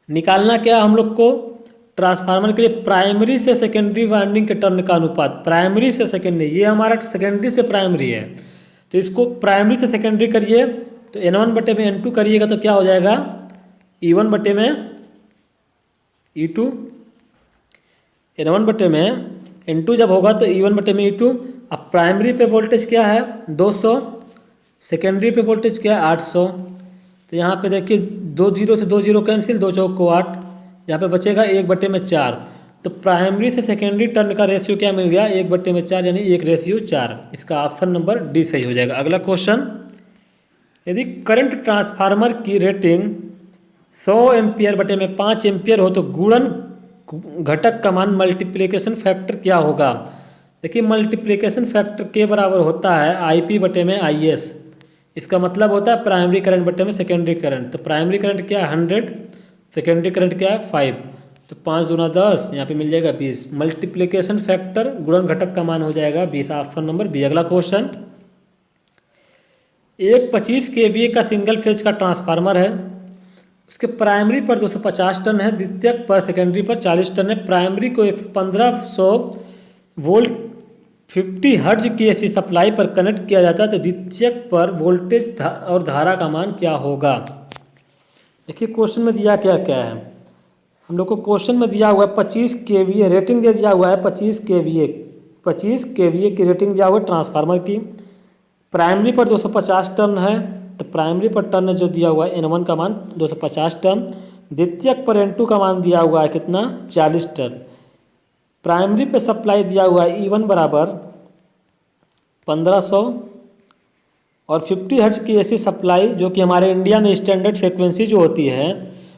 निकालना क्या हम लोग को, ट्रांसफार्मर के लिए प्राइमरी से सेकेंडरी वाइंडिंग के टर्न का अनुपात। प्राइमरी से सेकेंडरी, ये हमारा सेकेंडरी से प्राइमरी है, तो इसको प्राइमरी से सेकेंडरी करिए तो N1 बटे में N2 करिएगा तो क्या हो जाएगा, E1 बटे में E2, N1 बटे में N2 जब होगा तो E1 बटे में E2। अब प्राइमरी पे वोल्टेज क्या है 200, सेकेंडरी पे वोल्टेज क्या है 800, तो यहाँ पे देखिए 2 0 से 2 0 कैंसिल, 2 चौक को 8, यहाँ पे बचेगा 1/4। तो प्राइमरी से सेकेंडरी टर्न का रेशियो क्या मिल गया, 1/4 यानी 1:4। इसका ऑप्शन नंबर डी सही हो जाएगा। अगला क्वेश्चन, यदि करंट ट्रांसफार्मर की रेटिंग 100 एम्पियर बटे में 5 एम्पियर हो तो गुणन घटक का मान मल्टीप्लिकेशन फैक्टर क्या होगा। देखिए मल्टीप्लिकेशन फैक्टर के बराबर होता है IP बटे में IS। इसका मतलब होता है प्राइमरी करंट बटे में सेकेंडरी करंट। तो प्राइमरी करंट क्या है 100, सेकेंडरी करंट क्या है 5, तो 5 दूना 10, यहाँ पे मिल जाएगा 20। मल्टीप्लिकेशन फैक्टर गुणन घटक का मान हो जाएगा 20, ऑप्शन नंबर बी। अगला क्वेश्चन, एक 25 kVA का सिंगल फेज का ट्रांसफार्मर है, उसके प्राइमरी पर 250 टन है, द्वितीयक पर सेकेंडरी पर 40 टन है। प्राइमरी को 1500 वोल्ट 50 हर्ट्ज की ऐसी सप्लाई पर कनेक्ट किया जाता है, तो द्वितीयक पर वोल्टेज और धारा का मान क्या होगा। देखिए क्वेश्चन में दिया क्या क्या है, हम लोग को क्वेश्चन में दिया हुआ है 25 kVA रेटिंग दे दिया हुआ है, 25 kVA की रेटिंग दिया हुआ है ट्रांसफार्मर की। प्राइमरी पर 250 टन है, तो प्राइमरी पर टन जो दिया हुआ है N1 का मान 250 टन, द्वितीयक पर N2 का मान दिया हुआ है कितना 40 टन। प्राइमरी पे सप्लाई दिया हुआ है E1 बराबर 1500 और 50 हर्ट्ज की ऐसी सप्लाई जो कि हमारे इंडिया में स्टैंडर्ड फ्रिक्वेंसी जो होती है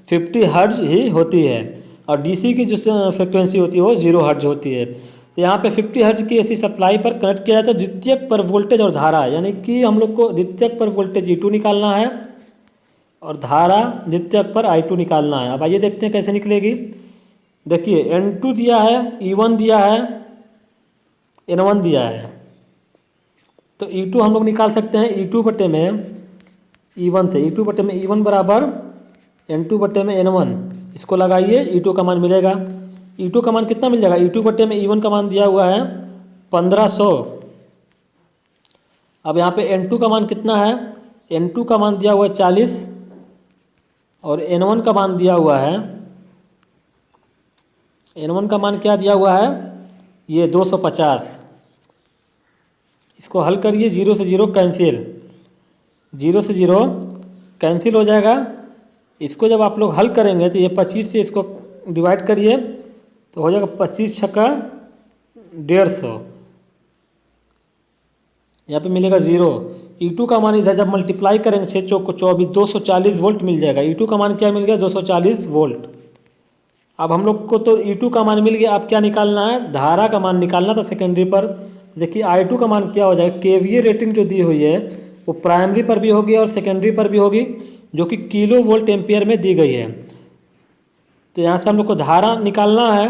50 हर्ट्ज ही होती है, और डीसी की जो फ्रिक्वेंसी होती है वो 0 हर्ट्ज होती है। तो यहाँ पे 50 हर्ट्ज की ऐसी सप्लाई पर कनेक्ट किया जाता है द्वितीयक पर वोल्टेज और धारा, यानी कि हम लोग को द्वितीयक पर वोल्टेज E2 निकालना है और धारा द्वितीयक पर I2 निकालना है। अब आइए देखते हैं कैसे निकलेगी। देखिए N2 दिया है, E1 दिया है, N1 दिया है, तो E2 हम लोग निकाल सकते हैं E2 बटे में E1 से। E2 बटे में E1 बराबर N2 बटे में N1, इसको लगाइए E2 का मान मिलेगा। E2 का मान कितना मिल जाएगा, E2 बटे में E1 का मान दिया हुआ है 1500। अब यहाँ पे N2 का मान कितना है, N2 का मान दिया हुआ है 40 और N1 का मान दिया हुआ है, N1 का मान क्या दिया हुआ है, ये 250। इसको हल करिए, 0 से 0 कैंसिल, 0 से 0 कैंसिल हो जाएगा। इसको जब आप लोग हल करेंगे तो ये 25 से इसको डिवाइड करिए तो हो जाएगा 25 छक्का 150, यहाँ पे मिलेगा 0। E2 का मान इधर जब मल्टीप्लाई करेंगे 6 चौक को 24, 240 वोल्ट मिल जाएगा। E2 का मान क्या मिल गया, 240 वोल्ट। अब हम लोग को तो E2 का मान मिल गया, अब क्या निकालना है, धारा का मान निकालना था सेकेंडरी पर। देखिए I2 का मान क्या हो जाएगा, KVA रेटिंग जो दी हुई है वो प्राइमरी पर भी होगी और सेकेंडरी पर भी होगी, जो कि किलो वोल्ट एम्पियर में दी गई है। तो यहाँ से हम लोग को धारा निकालना है,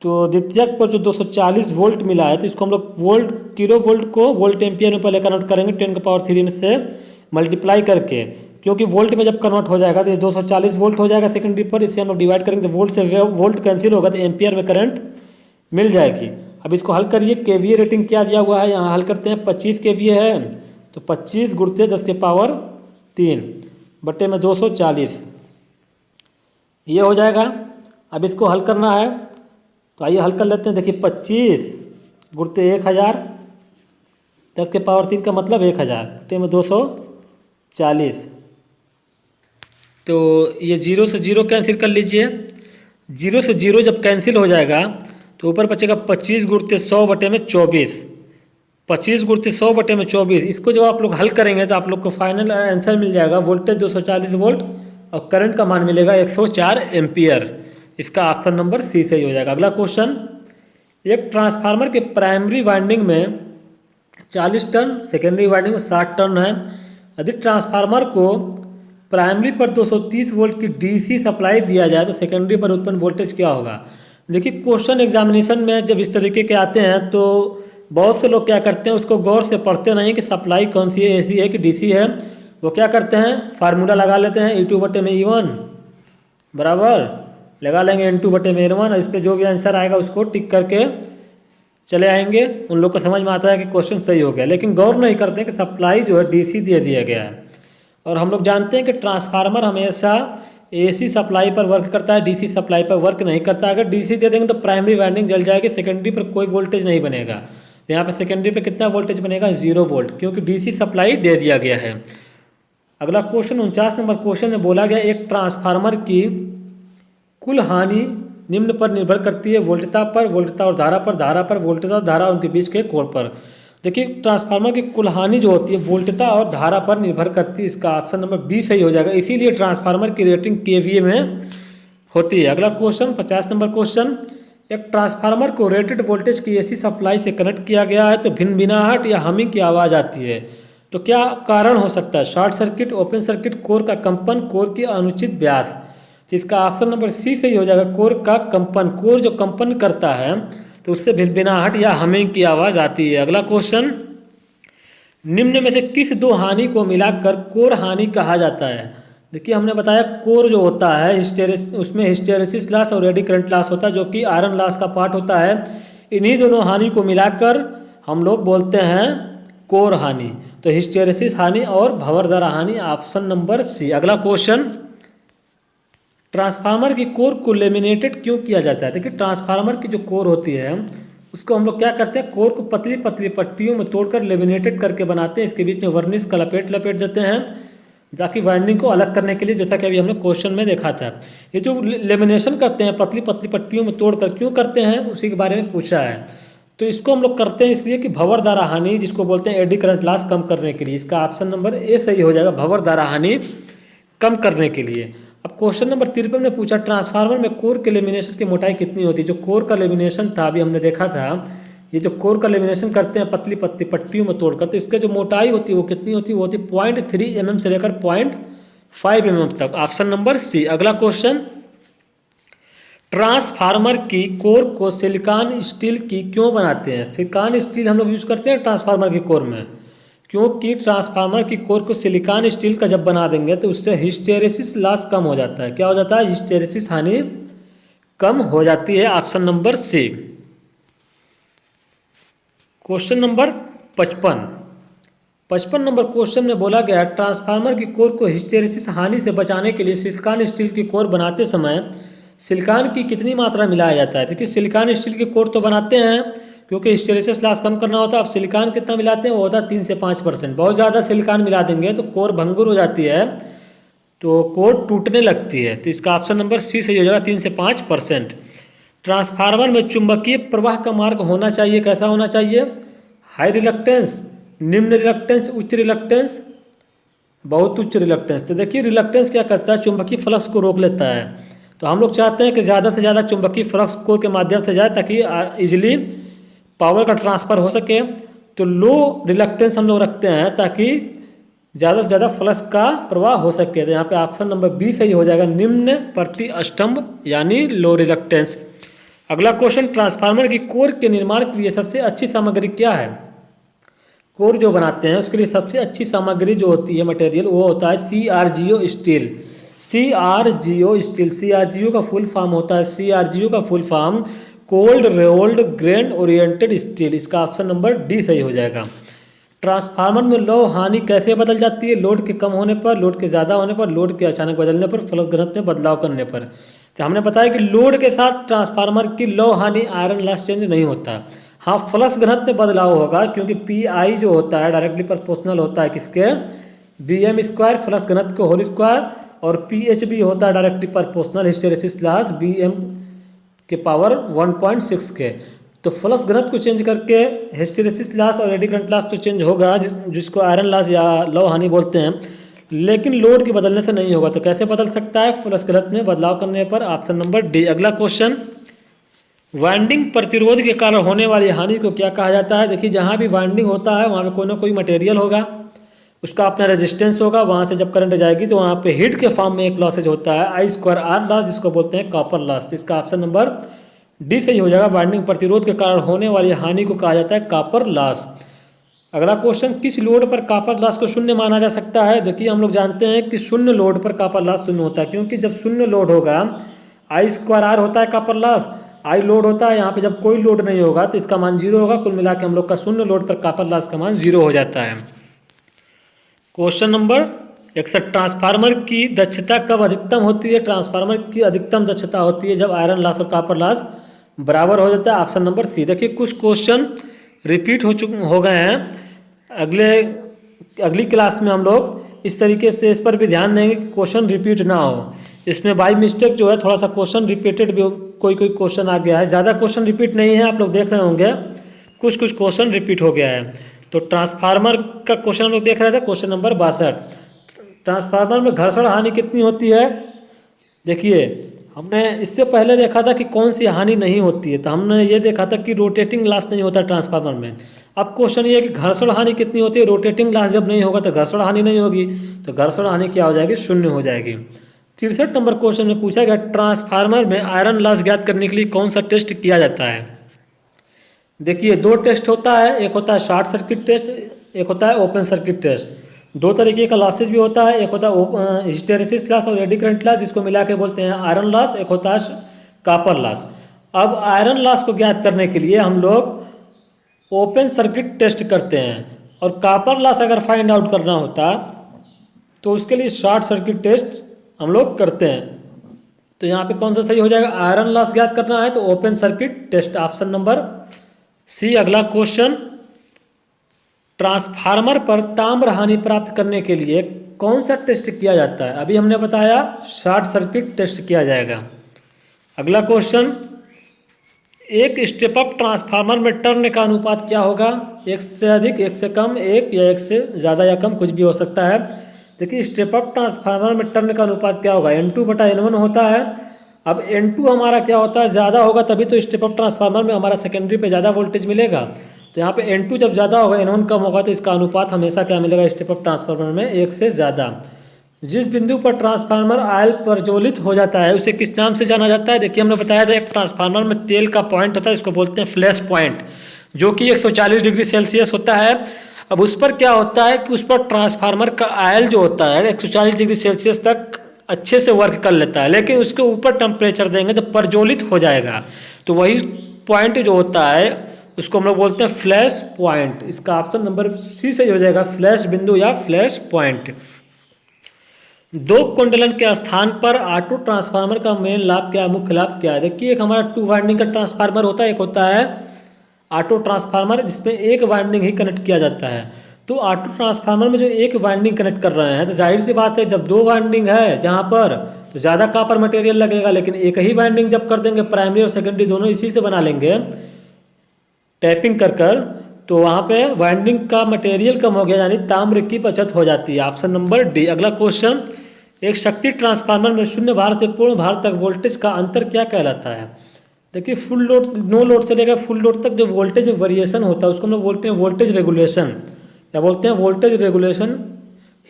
तो द्वितीयक पर जो 240 वोल्ट मिला है तो इसको हम लोग वोल्ट किलो वोल्ट को वोल्ट एम्पियर में पहले कन्वर्ट करेंगे 10 की पावर 3 में से मल्टीप्लाई करके, क्योंकि वोल्ट में जब कन्वर्ट हो जाएगा तो ये 240 वोल्ट हो जाएगा सेकेंडरी पर। इससे हम लोग डिवाइड करेंगे तो वोल्ट से वोल्ट कैंसिल होगा तो एम्पियर में करंट मिल जाएगी। अब इसको हल करिए, KVA रेटिंग क्या दिया हुआ है, यहाँ हल करते हैं 25 KVA है तो 25 गुणित 10 की पावर 3 बटे में 240, ये हो जाएगा। अब इसको हल करना है तो आइए हल कर लेते हैं। देखिए 25 गुणित 1000, 10 के पावर 3 का मतलब 1000 बटे में 240, तो ये 0 से 0 कैंसिल कर लीजिए। 0 से 0 जब कैंसिल हो जाएगा तो ऊपर बचेगा 25 गुणित 100 बटे में 24, 25 गुणित 100 बटे में 24। इसको जब आप लोग हल करेंगे तो आप लोग को फाइनल आंसर मिल जाएगा, वोल्टेज 240 वोल्ट और करंट का मान मिलेगा 104 एम्पियर। इसका ऑप्शन नंबर सी सही हो जाएगा। अगला क्वेश्चन, एक ट्रांसफार्मर के प्राइमरी वाइंडिंग में 40 टर्न, सेकेंडरी वाइंडिंग में 60 टर्न है। यदि ट्रांसफार्मर को प्राइमरी पर 230 वोल्ट की डीसी सप्लाई दिया जाए तो सेकेंडरी पर उत्पन्न वोल्टेज क्या होगा। देखिए क्वेश्चन एग्जामिनेशन में जब इस तरीके के आते हैं तो बहुत से लोग क्या करते हैं, उसको गौर से पढ़ते नहीं कि सप्लाई कौन सी है, AC है कि DC है। वो क्या करते हैं, फार्मूला लगा लेते हैं, E2 बटे में E1 बराबर लगा लेंगे N2 बटे में N1, इस पर जो भी आंसर आएगा उसको टिक करके चले आएंगे। उन लोग को समझ में आता है कि क्वेश्चन सही हो गया, लेकिन गौर नहीं करते कि सप्लाई जो है DC दे दिया गया है। और हम लोग जानते हैं कि ट्रांसफार्मर हमेशा AC सप्लाई पर वर्क करता है, DC सप्लाई पर वर्क नहीं करता। अगर DC दे देंगे तो प्राइमरी वाइंडिंग जल जाएगी, सेकेंडरी पर कोई वोल्टेज नहीं बनेगा। तो यहाँ पर सेकेंडरी पर कितना वोल्टेज बनेगा, 0 वोल्ट, क्योंकि DC सप्लाई दे दिया गया है। अगला क्वेश्चन 49 नंबर क्वेश्चन में बोला गया, एक ट्रांसफार्मर की कुल हानि निम्न पर निर्भर करती है, वोल्टता पर, वोल्टता और धारा पर, धारा पर, वोल्टता और धारा उनके बीच के कोण पर। देखिए ट्रांसफार्मर की कुल हानि जो होती है वोल्टता और धारा पर निर्भर करती है, इसका ऑप्शन नंबर बी सही हो जाएगा। इसीलिए ट्रांसफार्मर की रेटिंग KVA में होती है। अगला क्वेश्चन 50 नंबर क्वेश्चन, एक ट्रांसफार्मर को रेटेड वोल्टेज की AC सप्लाई से कनेक्ट किया गया है तो भिनभिनाहट या हमिंग की आवाज़ आती है, तो क्या कारण हो सकता है, short circuit, open circuit, core का कंपन, कोर की अनुचित व्यास। तो इसका ऑप्शन नंबर सी सही हो जाएगा, कोर का कंपन। कोर जो कंपन करता है तो उससे भिनभिनाहट या हमिंग की आवाज़ आती है। अगला क्वेश्चन, निम्न में से किस दो हानि को मिलाकर कोर हानि कहा जाता है। देखिए हमने बताया कोर जो होता है उसमें हिस्टेरेसिस लॉस और एडी करंट लॉस होता है, जो कि आयरन लॉस का पार्ट होता है। इन्हीं दोनों हानि को मिलाकर हम लोग बोलते हैं कोर हानि। तो हिस्टेरेसिस हानि और भंवर द्वारा हानि, ऑप्शन नंबर सी। अगला क्वेश्चन, ट्रांसफार्मर की कोर को लेमिनेटेड क्यों किया जाता है। देखिए ट्रांसफार्मर की जो कोर होती है उसको हम लोग क्या करते हैं, कोर को पतली पतली पट्टियों में तोड़कर लेमिनेटेड करके बनाते हैं। इसके बीच में वर्निश का लपेट देते हैं ताकि वाइंडिंग को अलग करने के लिए, जैसा कि अभी हमने क्वेश्चन में देखा था। ये जो लेमिनेशन करते हैं पतली पतली पट्टियों में तोड़कर क्यों करते हैं, उसी के बारे में पूछा है। तो इसको हम लोग करते हैं इसलिए कि भंवर द्वारा हानि, जिसको बोलते हैं एडी करंट लॉस, कम करने के लिए। इसका ऑप्शन नंबर ए सही हो जाएगा, भंवर द्वारा हानि कम करने के लिए। अब क्वेश्चन नंबर 53 में पूछा ट्रांसफार्मर में कोर के लेमिनेशन की मोटाई कितनी होती है। जो कोर का लेमिनेशन था अभी हमने देखा था, ये जो कोर का लेमिनेशन करते हैं पतली पतली पट्टियों में तोड़कर, तो इसका जो मोटाई होती है वो कितनी होती है, वो होती है 0.3 mm से लेकर 0.5 mm तक। Option number C. अगला क्वेश्चन, ट्रांसफार्मर की कोर को सिलिकॉन स्टील की क्यों बनाते हैं। सिलिकॉन स्टील हम लोग यूज करते हैं ट्रांसफार्मर की कोर में, क्योंकि ट्रांसफार्मर की कोर को सिलिकॉन स्टील का जब बना देंगे तो उससे हिस्टेरेसिस लॉस कम हो जाता है। क्या हो जाता है, हिस्टेरेसिस हानि कम हो जाती है। Option number C. Question number 55 number question में बोला गया ट्रांसफार्मर की कोर को हिस्टेरेसिस हानि से बचाने के लिए सिलिकॉन स्टील की कोर बनाते समय सिलिकॉन की कितनी मात्रा मिलाया जाता है। देखिए सिलिकॉन स्टील की कोर तो बनाते हैं क्योंकि हिस्टेरेसिस लॉस कम करना होता है। अब सिलिकॉन कितना मिलाते हैं, वो होता है 3 से 5%। बहुत ज़्यादा सिलिकॉन मिला देंगे तो कोर भंगुर हो जाती है, तो कोर टूटने लगती है। तो इसका ऑप्शन नंबर सी सही हो जाएगा, 3 से 5%। ट्रांसफार्मर में चुंबकीय प्रवाह का मार्ग होना चाहिए, कैसा होना चाहिए, हाई रिलक्टेंस, निम्न रिलक्टेंस, उच्च रिलक्टेंस, बहुत उच्च रिलक्टेंस। तो देखिए रिलक्टेंस क्या करता है, चुंबकीय फ्लक्स को रोक लेता है। तो हम लोग चाहते हैं कि ज़्यादा से ज़्यादा चुंबकीय फ्लक्स कोर के माध्यम से जाए ताकि इजिली पावर का ट्रांसफ़र हो सके। तो लो रिलक्टेंस हम लोग रखते हैं ताकि ज़्यादा से ज़्यादा फ्लक्स का प्रवाह हो सके। तो यहाँ पे ऑप्शन नंबर बी सही हो जाएगा, निम्न प्रति स्तंभ यानी लो रिलक्टेंस। अगला क्वेश्चन, ट्रांसफार्मर की कोर के निर्माण के लिए सबसे अच्छी सामग्री क्या है। कोर जो बनाते हैं उसके लिए सबसे अच्छी सामग्री जो होती है मटेरियल, वो होता है CRGO steel. CRGO steel, CRGO का फुल फॉर्म होता है, CRGO का full form cold rolled grain oriented steel. इसका ऑप्शन नंबर डी सही हो जाएगा। ट्रांसफार्मर में लौ हानि कैसे बदल जाती है, लोड के कम होने पर, लोड के ज़्यादा होने पर, लोड के अचानक बदलने पर, फ्लक्स घनत्व में बदलाव करने पर। तो हमने बताया कि लोड के साथ ट्रांसफार्मर की लौ हानि आयरन लॉस चेंज नहीं होता। हाँ फ्लक्स घनत्व में बदलाव होगा क्योंकि PI जो होता है डायरेक्टली प्रोपोर्शनल होता है किसके, Bm² फ्लक्स घनत्व के होल स्क्वायर, और PHB होता है directly proportional hysteresis loss Bm के पावर 1.6 के। तो फ्लक्स घनत्व को चेंज करके हिस्टेरेसिस लॉस और एडी करंट लॉस तो चेंज होगा, जिसको आयरन लॉस या लौ हानि बोलते हैं, लेकिन लोड के बदलने से नहीं होगा। तो कैसे बदल सकता है, फ्लक्स घनत्व में बदलाव करने पर। Option number D. अगला क्वेश्चन, वाइंडिंग प्रतिरोध के कारण होने वाली हानि को क्या कहा जाता है। देखिए जहाँ भी वाइंडिंग होता है वहाँ पे कोई ना कोई मटेरियल होगा, उसका अपना रेजिस्टेंस होगा, वहाँ से जब करंट जाएगी तो वहाँ पे हीट के फॉर्म में एक लॉसेज होता है I²R लॉस, जिसको बोलते हैं कॉपर लॉस। इसका ऑप्शन नंबर डी सही हो जाएगा, वाइंडिंग प्रतिरोध के कारण होने वाली हानि को कहा जाता है कॉपर लॉस। अगला क्वेश्चन, किस लोड पर कॉपर लॉस को शून्य माना जा सकता है। देखिए हम लोग जानते हैं कि शून्य लोड पर कॉपर लॉस शून्य होता है, क्योंकि जब शून्य लोड होगा I²R होता है कॉपर लॉस, आई लोड होता है, यहाँ पे जब कोई लोड नहीं होगा तो इसका मान 0 होगा। कुल मिला के हम लोग का शून्य लोड पर कॉपर लॉस का मान 0 हो जाता है। क्वेश्चन नंबर 61, ट्रांसफार्मर की दक्षता कब अधिकतम होती है। ट्रांसफार्मर की अधिकतम दक्षता होती है जब आयरन लॉस और कॉपर लॉस बराबर हो जाता है। Option number C. देखिए कुछ क्वेश्चन रिपीट हो गए हैं, अगली क्लास में हम लोग इस तरीके से इस पर भी ध्यान देंगे कि क्वेश्चन रिपीट ना हो। इसमें बाई मिस्टेक जो है थोड़ा सा क्वेश्चन रिपीटेड भी कोई क्वेश्चन आ गया है, ज़्यादा क्वेश्चन रिपीट नहीं है, आप लोग देख रहे होंगे कुछ क्वेश्चन रिपीट हो गया है। तो ट्रांसफार्मर का क्वेश्चन हम लोग देख रहे थे, क्वेश्चन नंबर 62, ट्रांसफार्मर में घर्षण हानि कितनी होती है। देखिए हमने इससे पहले देखा था कि कौन सी हानि नहीं होती है, तो हमने ये देखा था कि रोटेटिंग लॉस नहीं होता ट्रांसफार्मर में। अब क्वेश्चन ये है कि घर्षण हानि कितनी होती है। रोटेटिंग लॉस जब नहीं होगा तो घर्षण हानि नहीं होगी, तो घर्षण हानि क्या हो जाएगी, 0 हो जाएगी। 63 नंबर क्वेश्चन में पूछा गया ट्रांसफार्मर में आयरन लॉस ज्ञात करने के लिए कौन सा टेस्ट किया जाता है। देखिए 2 टेस्ट होता है, एक होता है शॉर्ट सर्किट टेस्ट, एक होता है ओपन सर्किट टेस्ट। 2 तरीके का लॉसेज भी होता है, एक होता है हिस्टेरेसिस लॉस और एडी करंट लॉस, जिसको मिला के बोलते हैं आयरन लॉस, एक होता है कॉपर लॉस। अब आयरन लॉस को ज्ञात करने के लिए हम लोग ओपन सर्किट टेस्ट करते हैं, और कॉपर लॉस अगर फाइंड आउट करना होता तो उसके लिए शॉर्ट सर्किट टेस्ट हम लोग करते हैं। तो यहाँ पे कौन सा सही हो जाएगा, आयरन लॉस ज्ञात करना है तो open circuit test, option number C. अगला क्वेश्चन, ट्रांसफार्मर पर ताम्र हानि प्राप्त करने के लिए कौन सा टेस्ट किया जाता है। अभी हमने बताया शॉर्ट सर्किट टेस्ट किया जाएगा। अगला क्वेश्चन, एक स्टेप अप ट्रांसफार्मर में टर्न का अनुपात क्या होगा? एक से अधिक, एक से कम, एक या एक से ज़्यादा या कम, कुछ भी हो सकता है। देखिए स्टेप अप ट्रांसफार्मर में टर्न का अनुपात क्या होगा? N2/N1 होता है। अब N2 हमारा क्या होता है? ज़्यादा होगा तभी तो स्टेप अप ट्रांसफार्मर में हमारा सेकेंडरी पे ज़्यादा वोल्टेज मिलेगा। तो यहाँ पे N2 जब ज़्यादा होगा, N1 कम होगा, तो इसका अनुपात हमेशा क्या मिलेगा स्टेप अप ट्रांसफार्मर में? एक से ज़्यादा। जिस बिंदु पर ट्रांसफार्मर ऑयल प्रज्वलित हो जाता है उसे किस नाम से जाना जाता है? देखिए हमने बताया था एक ट्रांसफार्मर में तेल का पॉइंट होता है, इसको बोलते हैं फ्लैश पॉइंट, जो कि 140 डिग्री सेल्सियस होता है। अब उस पर क्या होता है कि उस पर ट्रांसफार्मर का ऑयल जो होता है 140 डिग्री सेल्सियस तक अच्छे से वर्क कर लेता है, लेकिन उसके ऊपर टेम्परेचर देंगे तो प्रज्वलित हो जाएगा। तो वही पॉइंट जो होता है उसको हम लोग बोलते हैं फ्लैश पॉइंट। इसका ऑप्शन नंबर सी सही हो जाएगा, फ्लैश बिंदु या फ्लैश पॉइंट। दो कुंडलन के स्थान पर ऑटो ट्रांसफार्मर का मेन लाभ क्या है, मुख्य लाभ क्या है? देखिए एक हमारा 2 वाइंडिंग का ट्रांसफार्मर होता है, एक होता है ऑटो ट्रांसफार्मर जिसमें एक वाइंडिंग ही कनेक्ट किया जाता है। तो ऑटो ट्रांसफार्मर में जो एक वाइंडिंग कनेक्ट कर रहे हैं तो जाहिर सी बात है जब 2 वाइंडिंग है जहाँ पर तो ज़्यादा कॉपर मटेरियल लगेगा, लेकिन एक ही वाइंडिंग जब कर देंगे प्राइमरी और सेकेंडरी दोनों इसी से बना लेंगे टैपिंग कर कर, तो वहाँ पे वाइंडिंग का मटेरियल कम हो गया, यानी ताम्र की बचत हो जाती है। Option number D. अगला क्वेश्चन, एक शक्ति ट्रांसफार्मर में शून्य भार से पूर्ण भार तक वोल्टेज का अंतर क्या कहलाता है? देखिए फुल लोड, नो लोड से लेकर फुल लोड तक जो वोल्टेज में वेरिएशन होता है उसको हम लोग बोलते हैं वोल्टेज रेगुलेशन, या बोलते हैं वोल्टेज रेगुलेशन,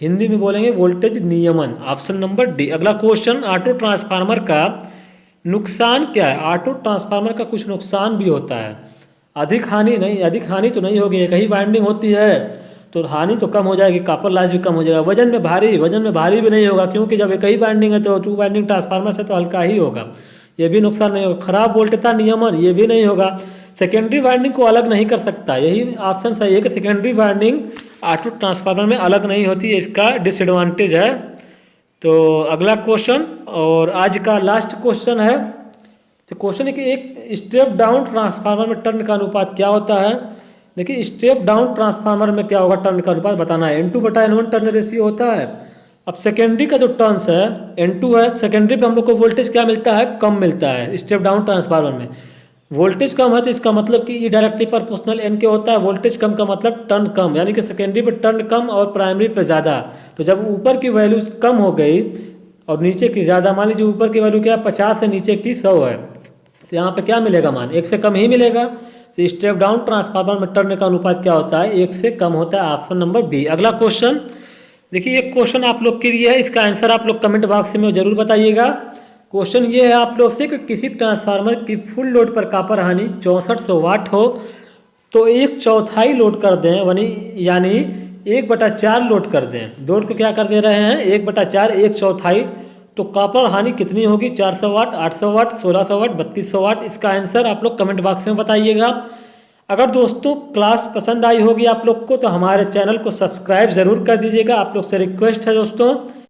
हिंदी में बोलेंगे वोल्टेज नियमन। Option number D. अगला क्वेश्चन, ऑटो ट्रांसफार्मर का नुकसान क्या है? ऑटो ट्रांसफार्मर का कुछ नुकसान भी होता है। अधिक हानि नहीं, अधिक हानि तो नहीं होगी, एक ही वाइंडिंग होती है तो हानि तो कम हो जाएगी, कॉपर लॉस भी कम हो जाएगा। वजन में भारी भी नहीं होगा, क्योंकि जब एक ही वाइंडिंग है तो 2 वाइंडिंग ट्रांसफार्मर से तो हल्का ही होगा, ये भी नुकसान नहीं होगा। खराब वोल्टता नियमन, ये भी नहीं होगा। सेकेंडरी वाइंडिंग को अलग नहीं कर सकता, यही ऑप्शन सही है कि सेकेंडरी वाइंडिंग ऑटो ट्रांसफार्मर में अलग नहीं होती है, इसका डिसएडवांटेज है। तो अगला क्वेश्चन और आज का लास्ट क्वेश्चन है, तो क्वेश्चन है कि एक स्टेप डाउन ट्रांसफार्मर में टर्न का अनुपात क्या होता है? देखिए स्टेप डाउन ट्रांसफार्मर में क्या होगा टर्न का अनुपात बताना है। N2/N1 टर्न रेशियो होता है। अब सेकेंडरी का जो टर्न्स है N2 है, सेकेंडरी पे हम लोग को वोल्टेज क्या मिलता है? कम मिलता है। स्टेप डाउन ट्रांसफार्मर में वोल्टेज कम है तो इसका मतलब कि E डायरेक्टली प्रोपोर्शनल N के होता है। वोल्टेज कम का मतलब टर्न कम, यानी कि सेकेंडरी पे टर्न कम और प्राइमरी पे ज़्यादा। तो जब ऊपर की वैल्यू कम हो गई और नीचे की ज़्यादा, मान लीजिए ऊपर की वैल्यू क्या है 50 है, नीचे की 100 है, तो यहाँ पे क्या मिलेगा मान? 1 से कम ही मिलेगा। तो स्टेप डाउन ट्रांसफार्मर में टर्न का अनुपात क्या होता है? 1 से कम होता है। Option number B. अगला क्वेश्चन, देखिए ये क्वेश्चन आप लोग के लिए है, इसका आंसर आप लोग कमेंट बॉक्स में जरूर बताइएगा। क्वेश्चन ये है आप लोग से कि किसी ट्रांसफार्मर की फुल लोड पर कॉपर हानि 6400 वाट हो तो 1/4 लोड कर दें, यानी 1/4 लोड कर दें। लोड को क्या कर दे रहे हैं? 1/4, 1/4, तो कॉपर हानि कितनी होगी? 400 वाट, 800 वाट, 1600 वाट, 3200 वाट। इसका आंसर आप लोग कमेंट बॉक्स में बताइएगा। अगर दोस्तों क्लास पसंद आई होगी आप लोग को तो हमारे चैनल को सब्सक्राइब ज़रूर कर दीजिएगा, आप लोग से रिक्वेस्ट है दोस्तों।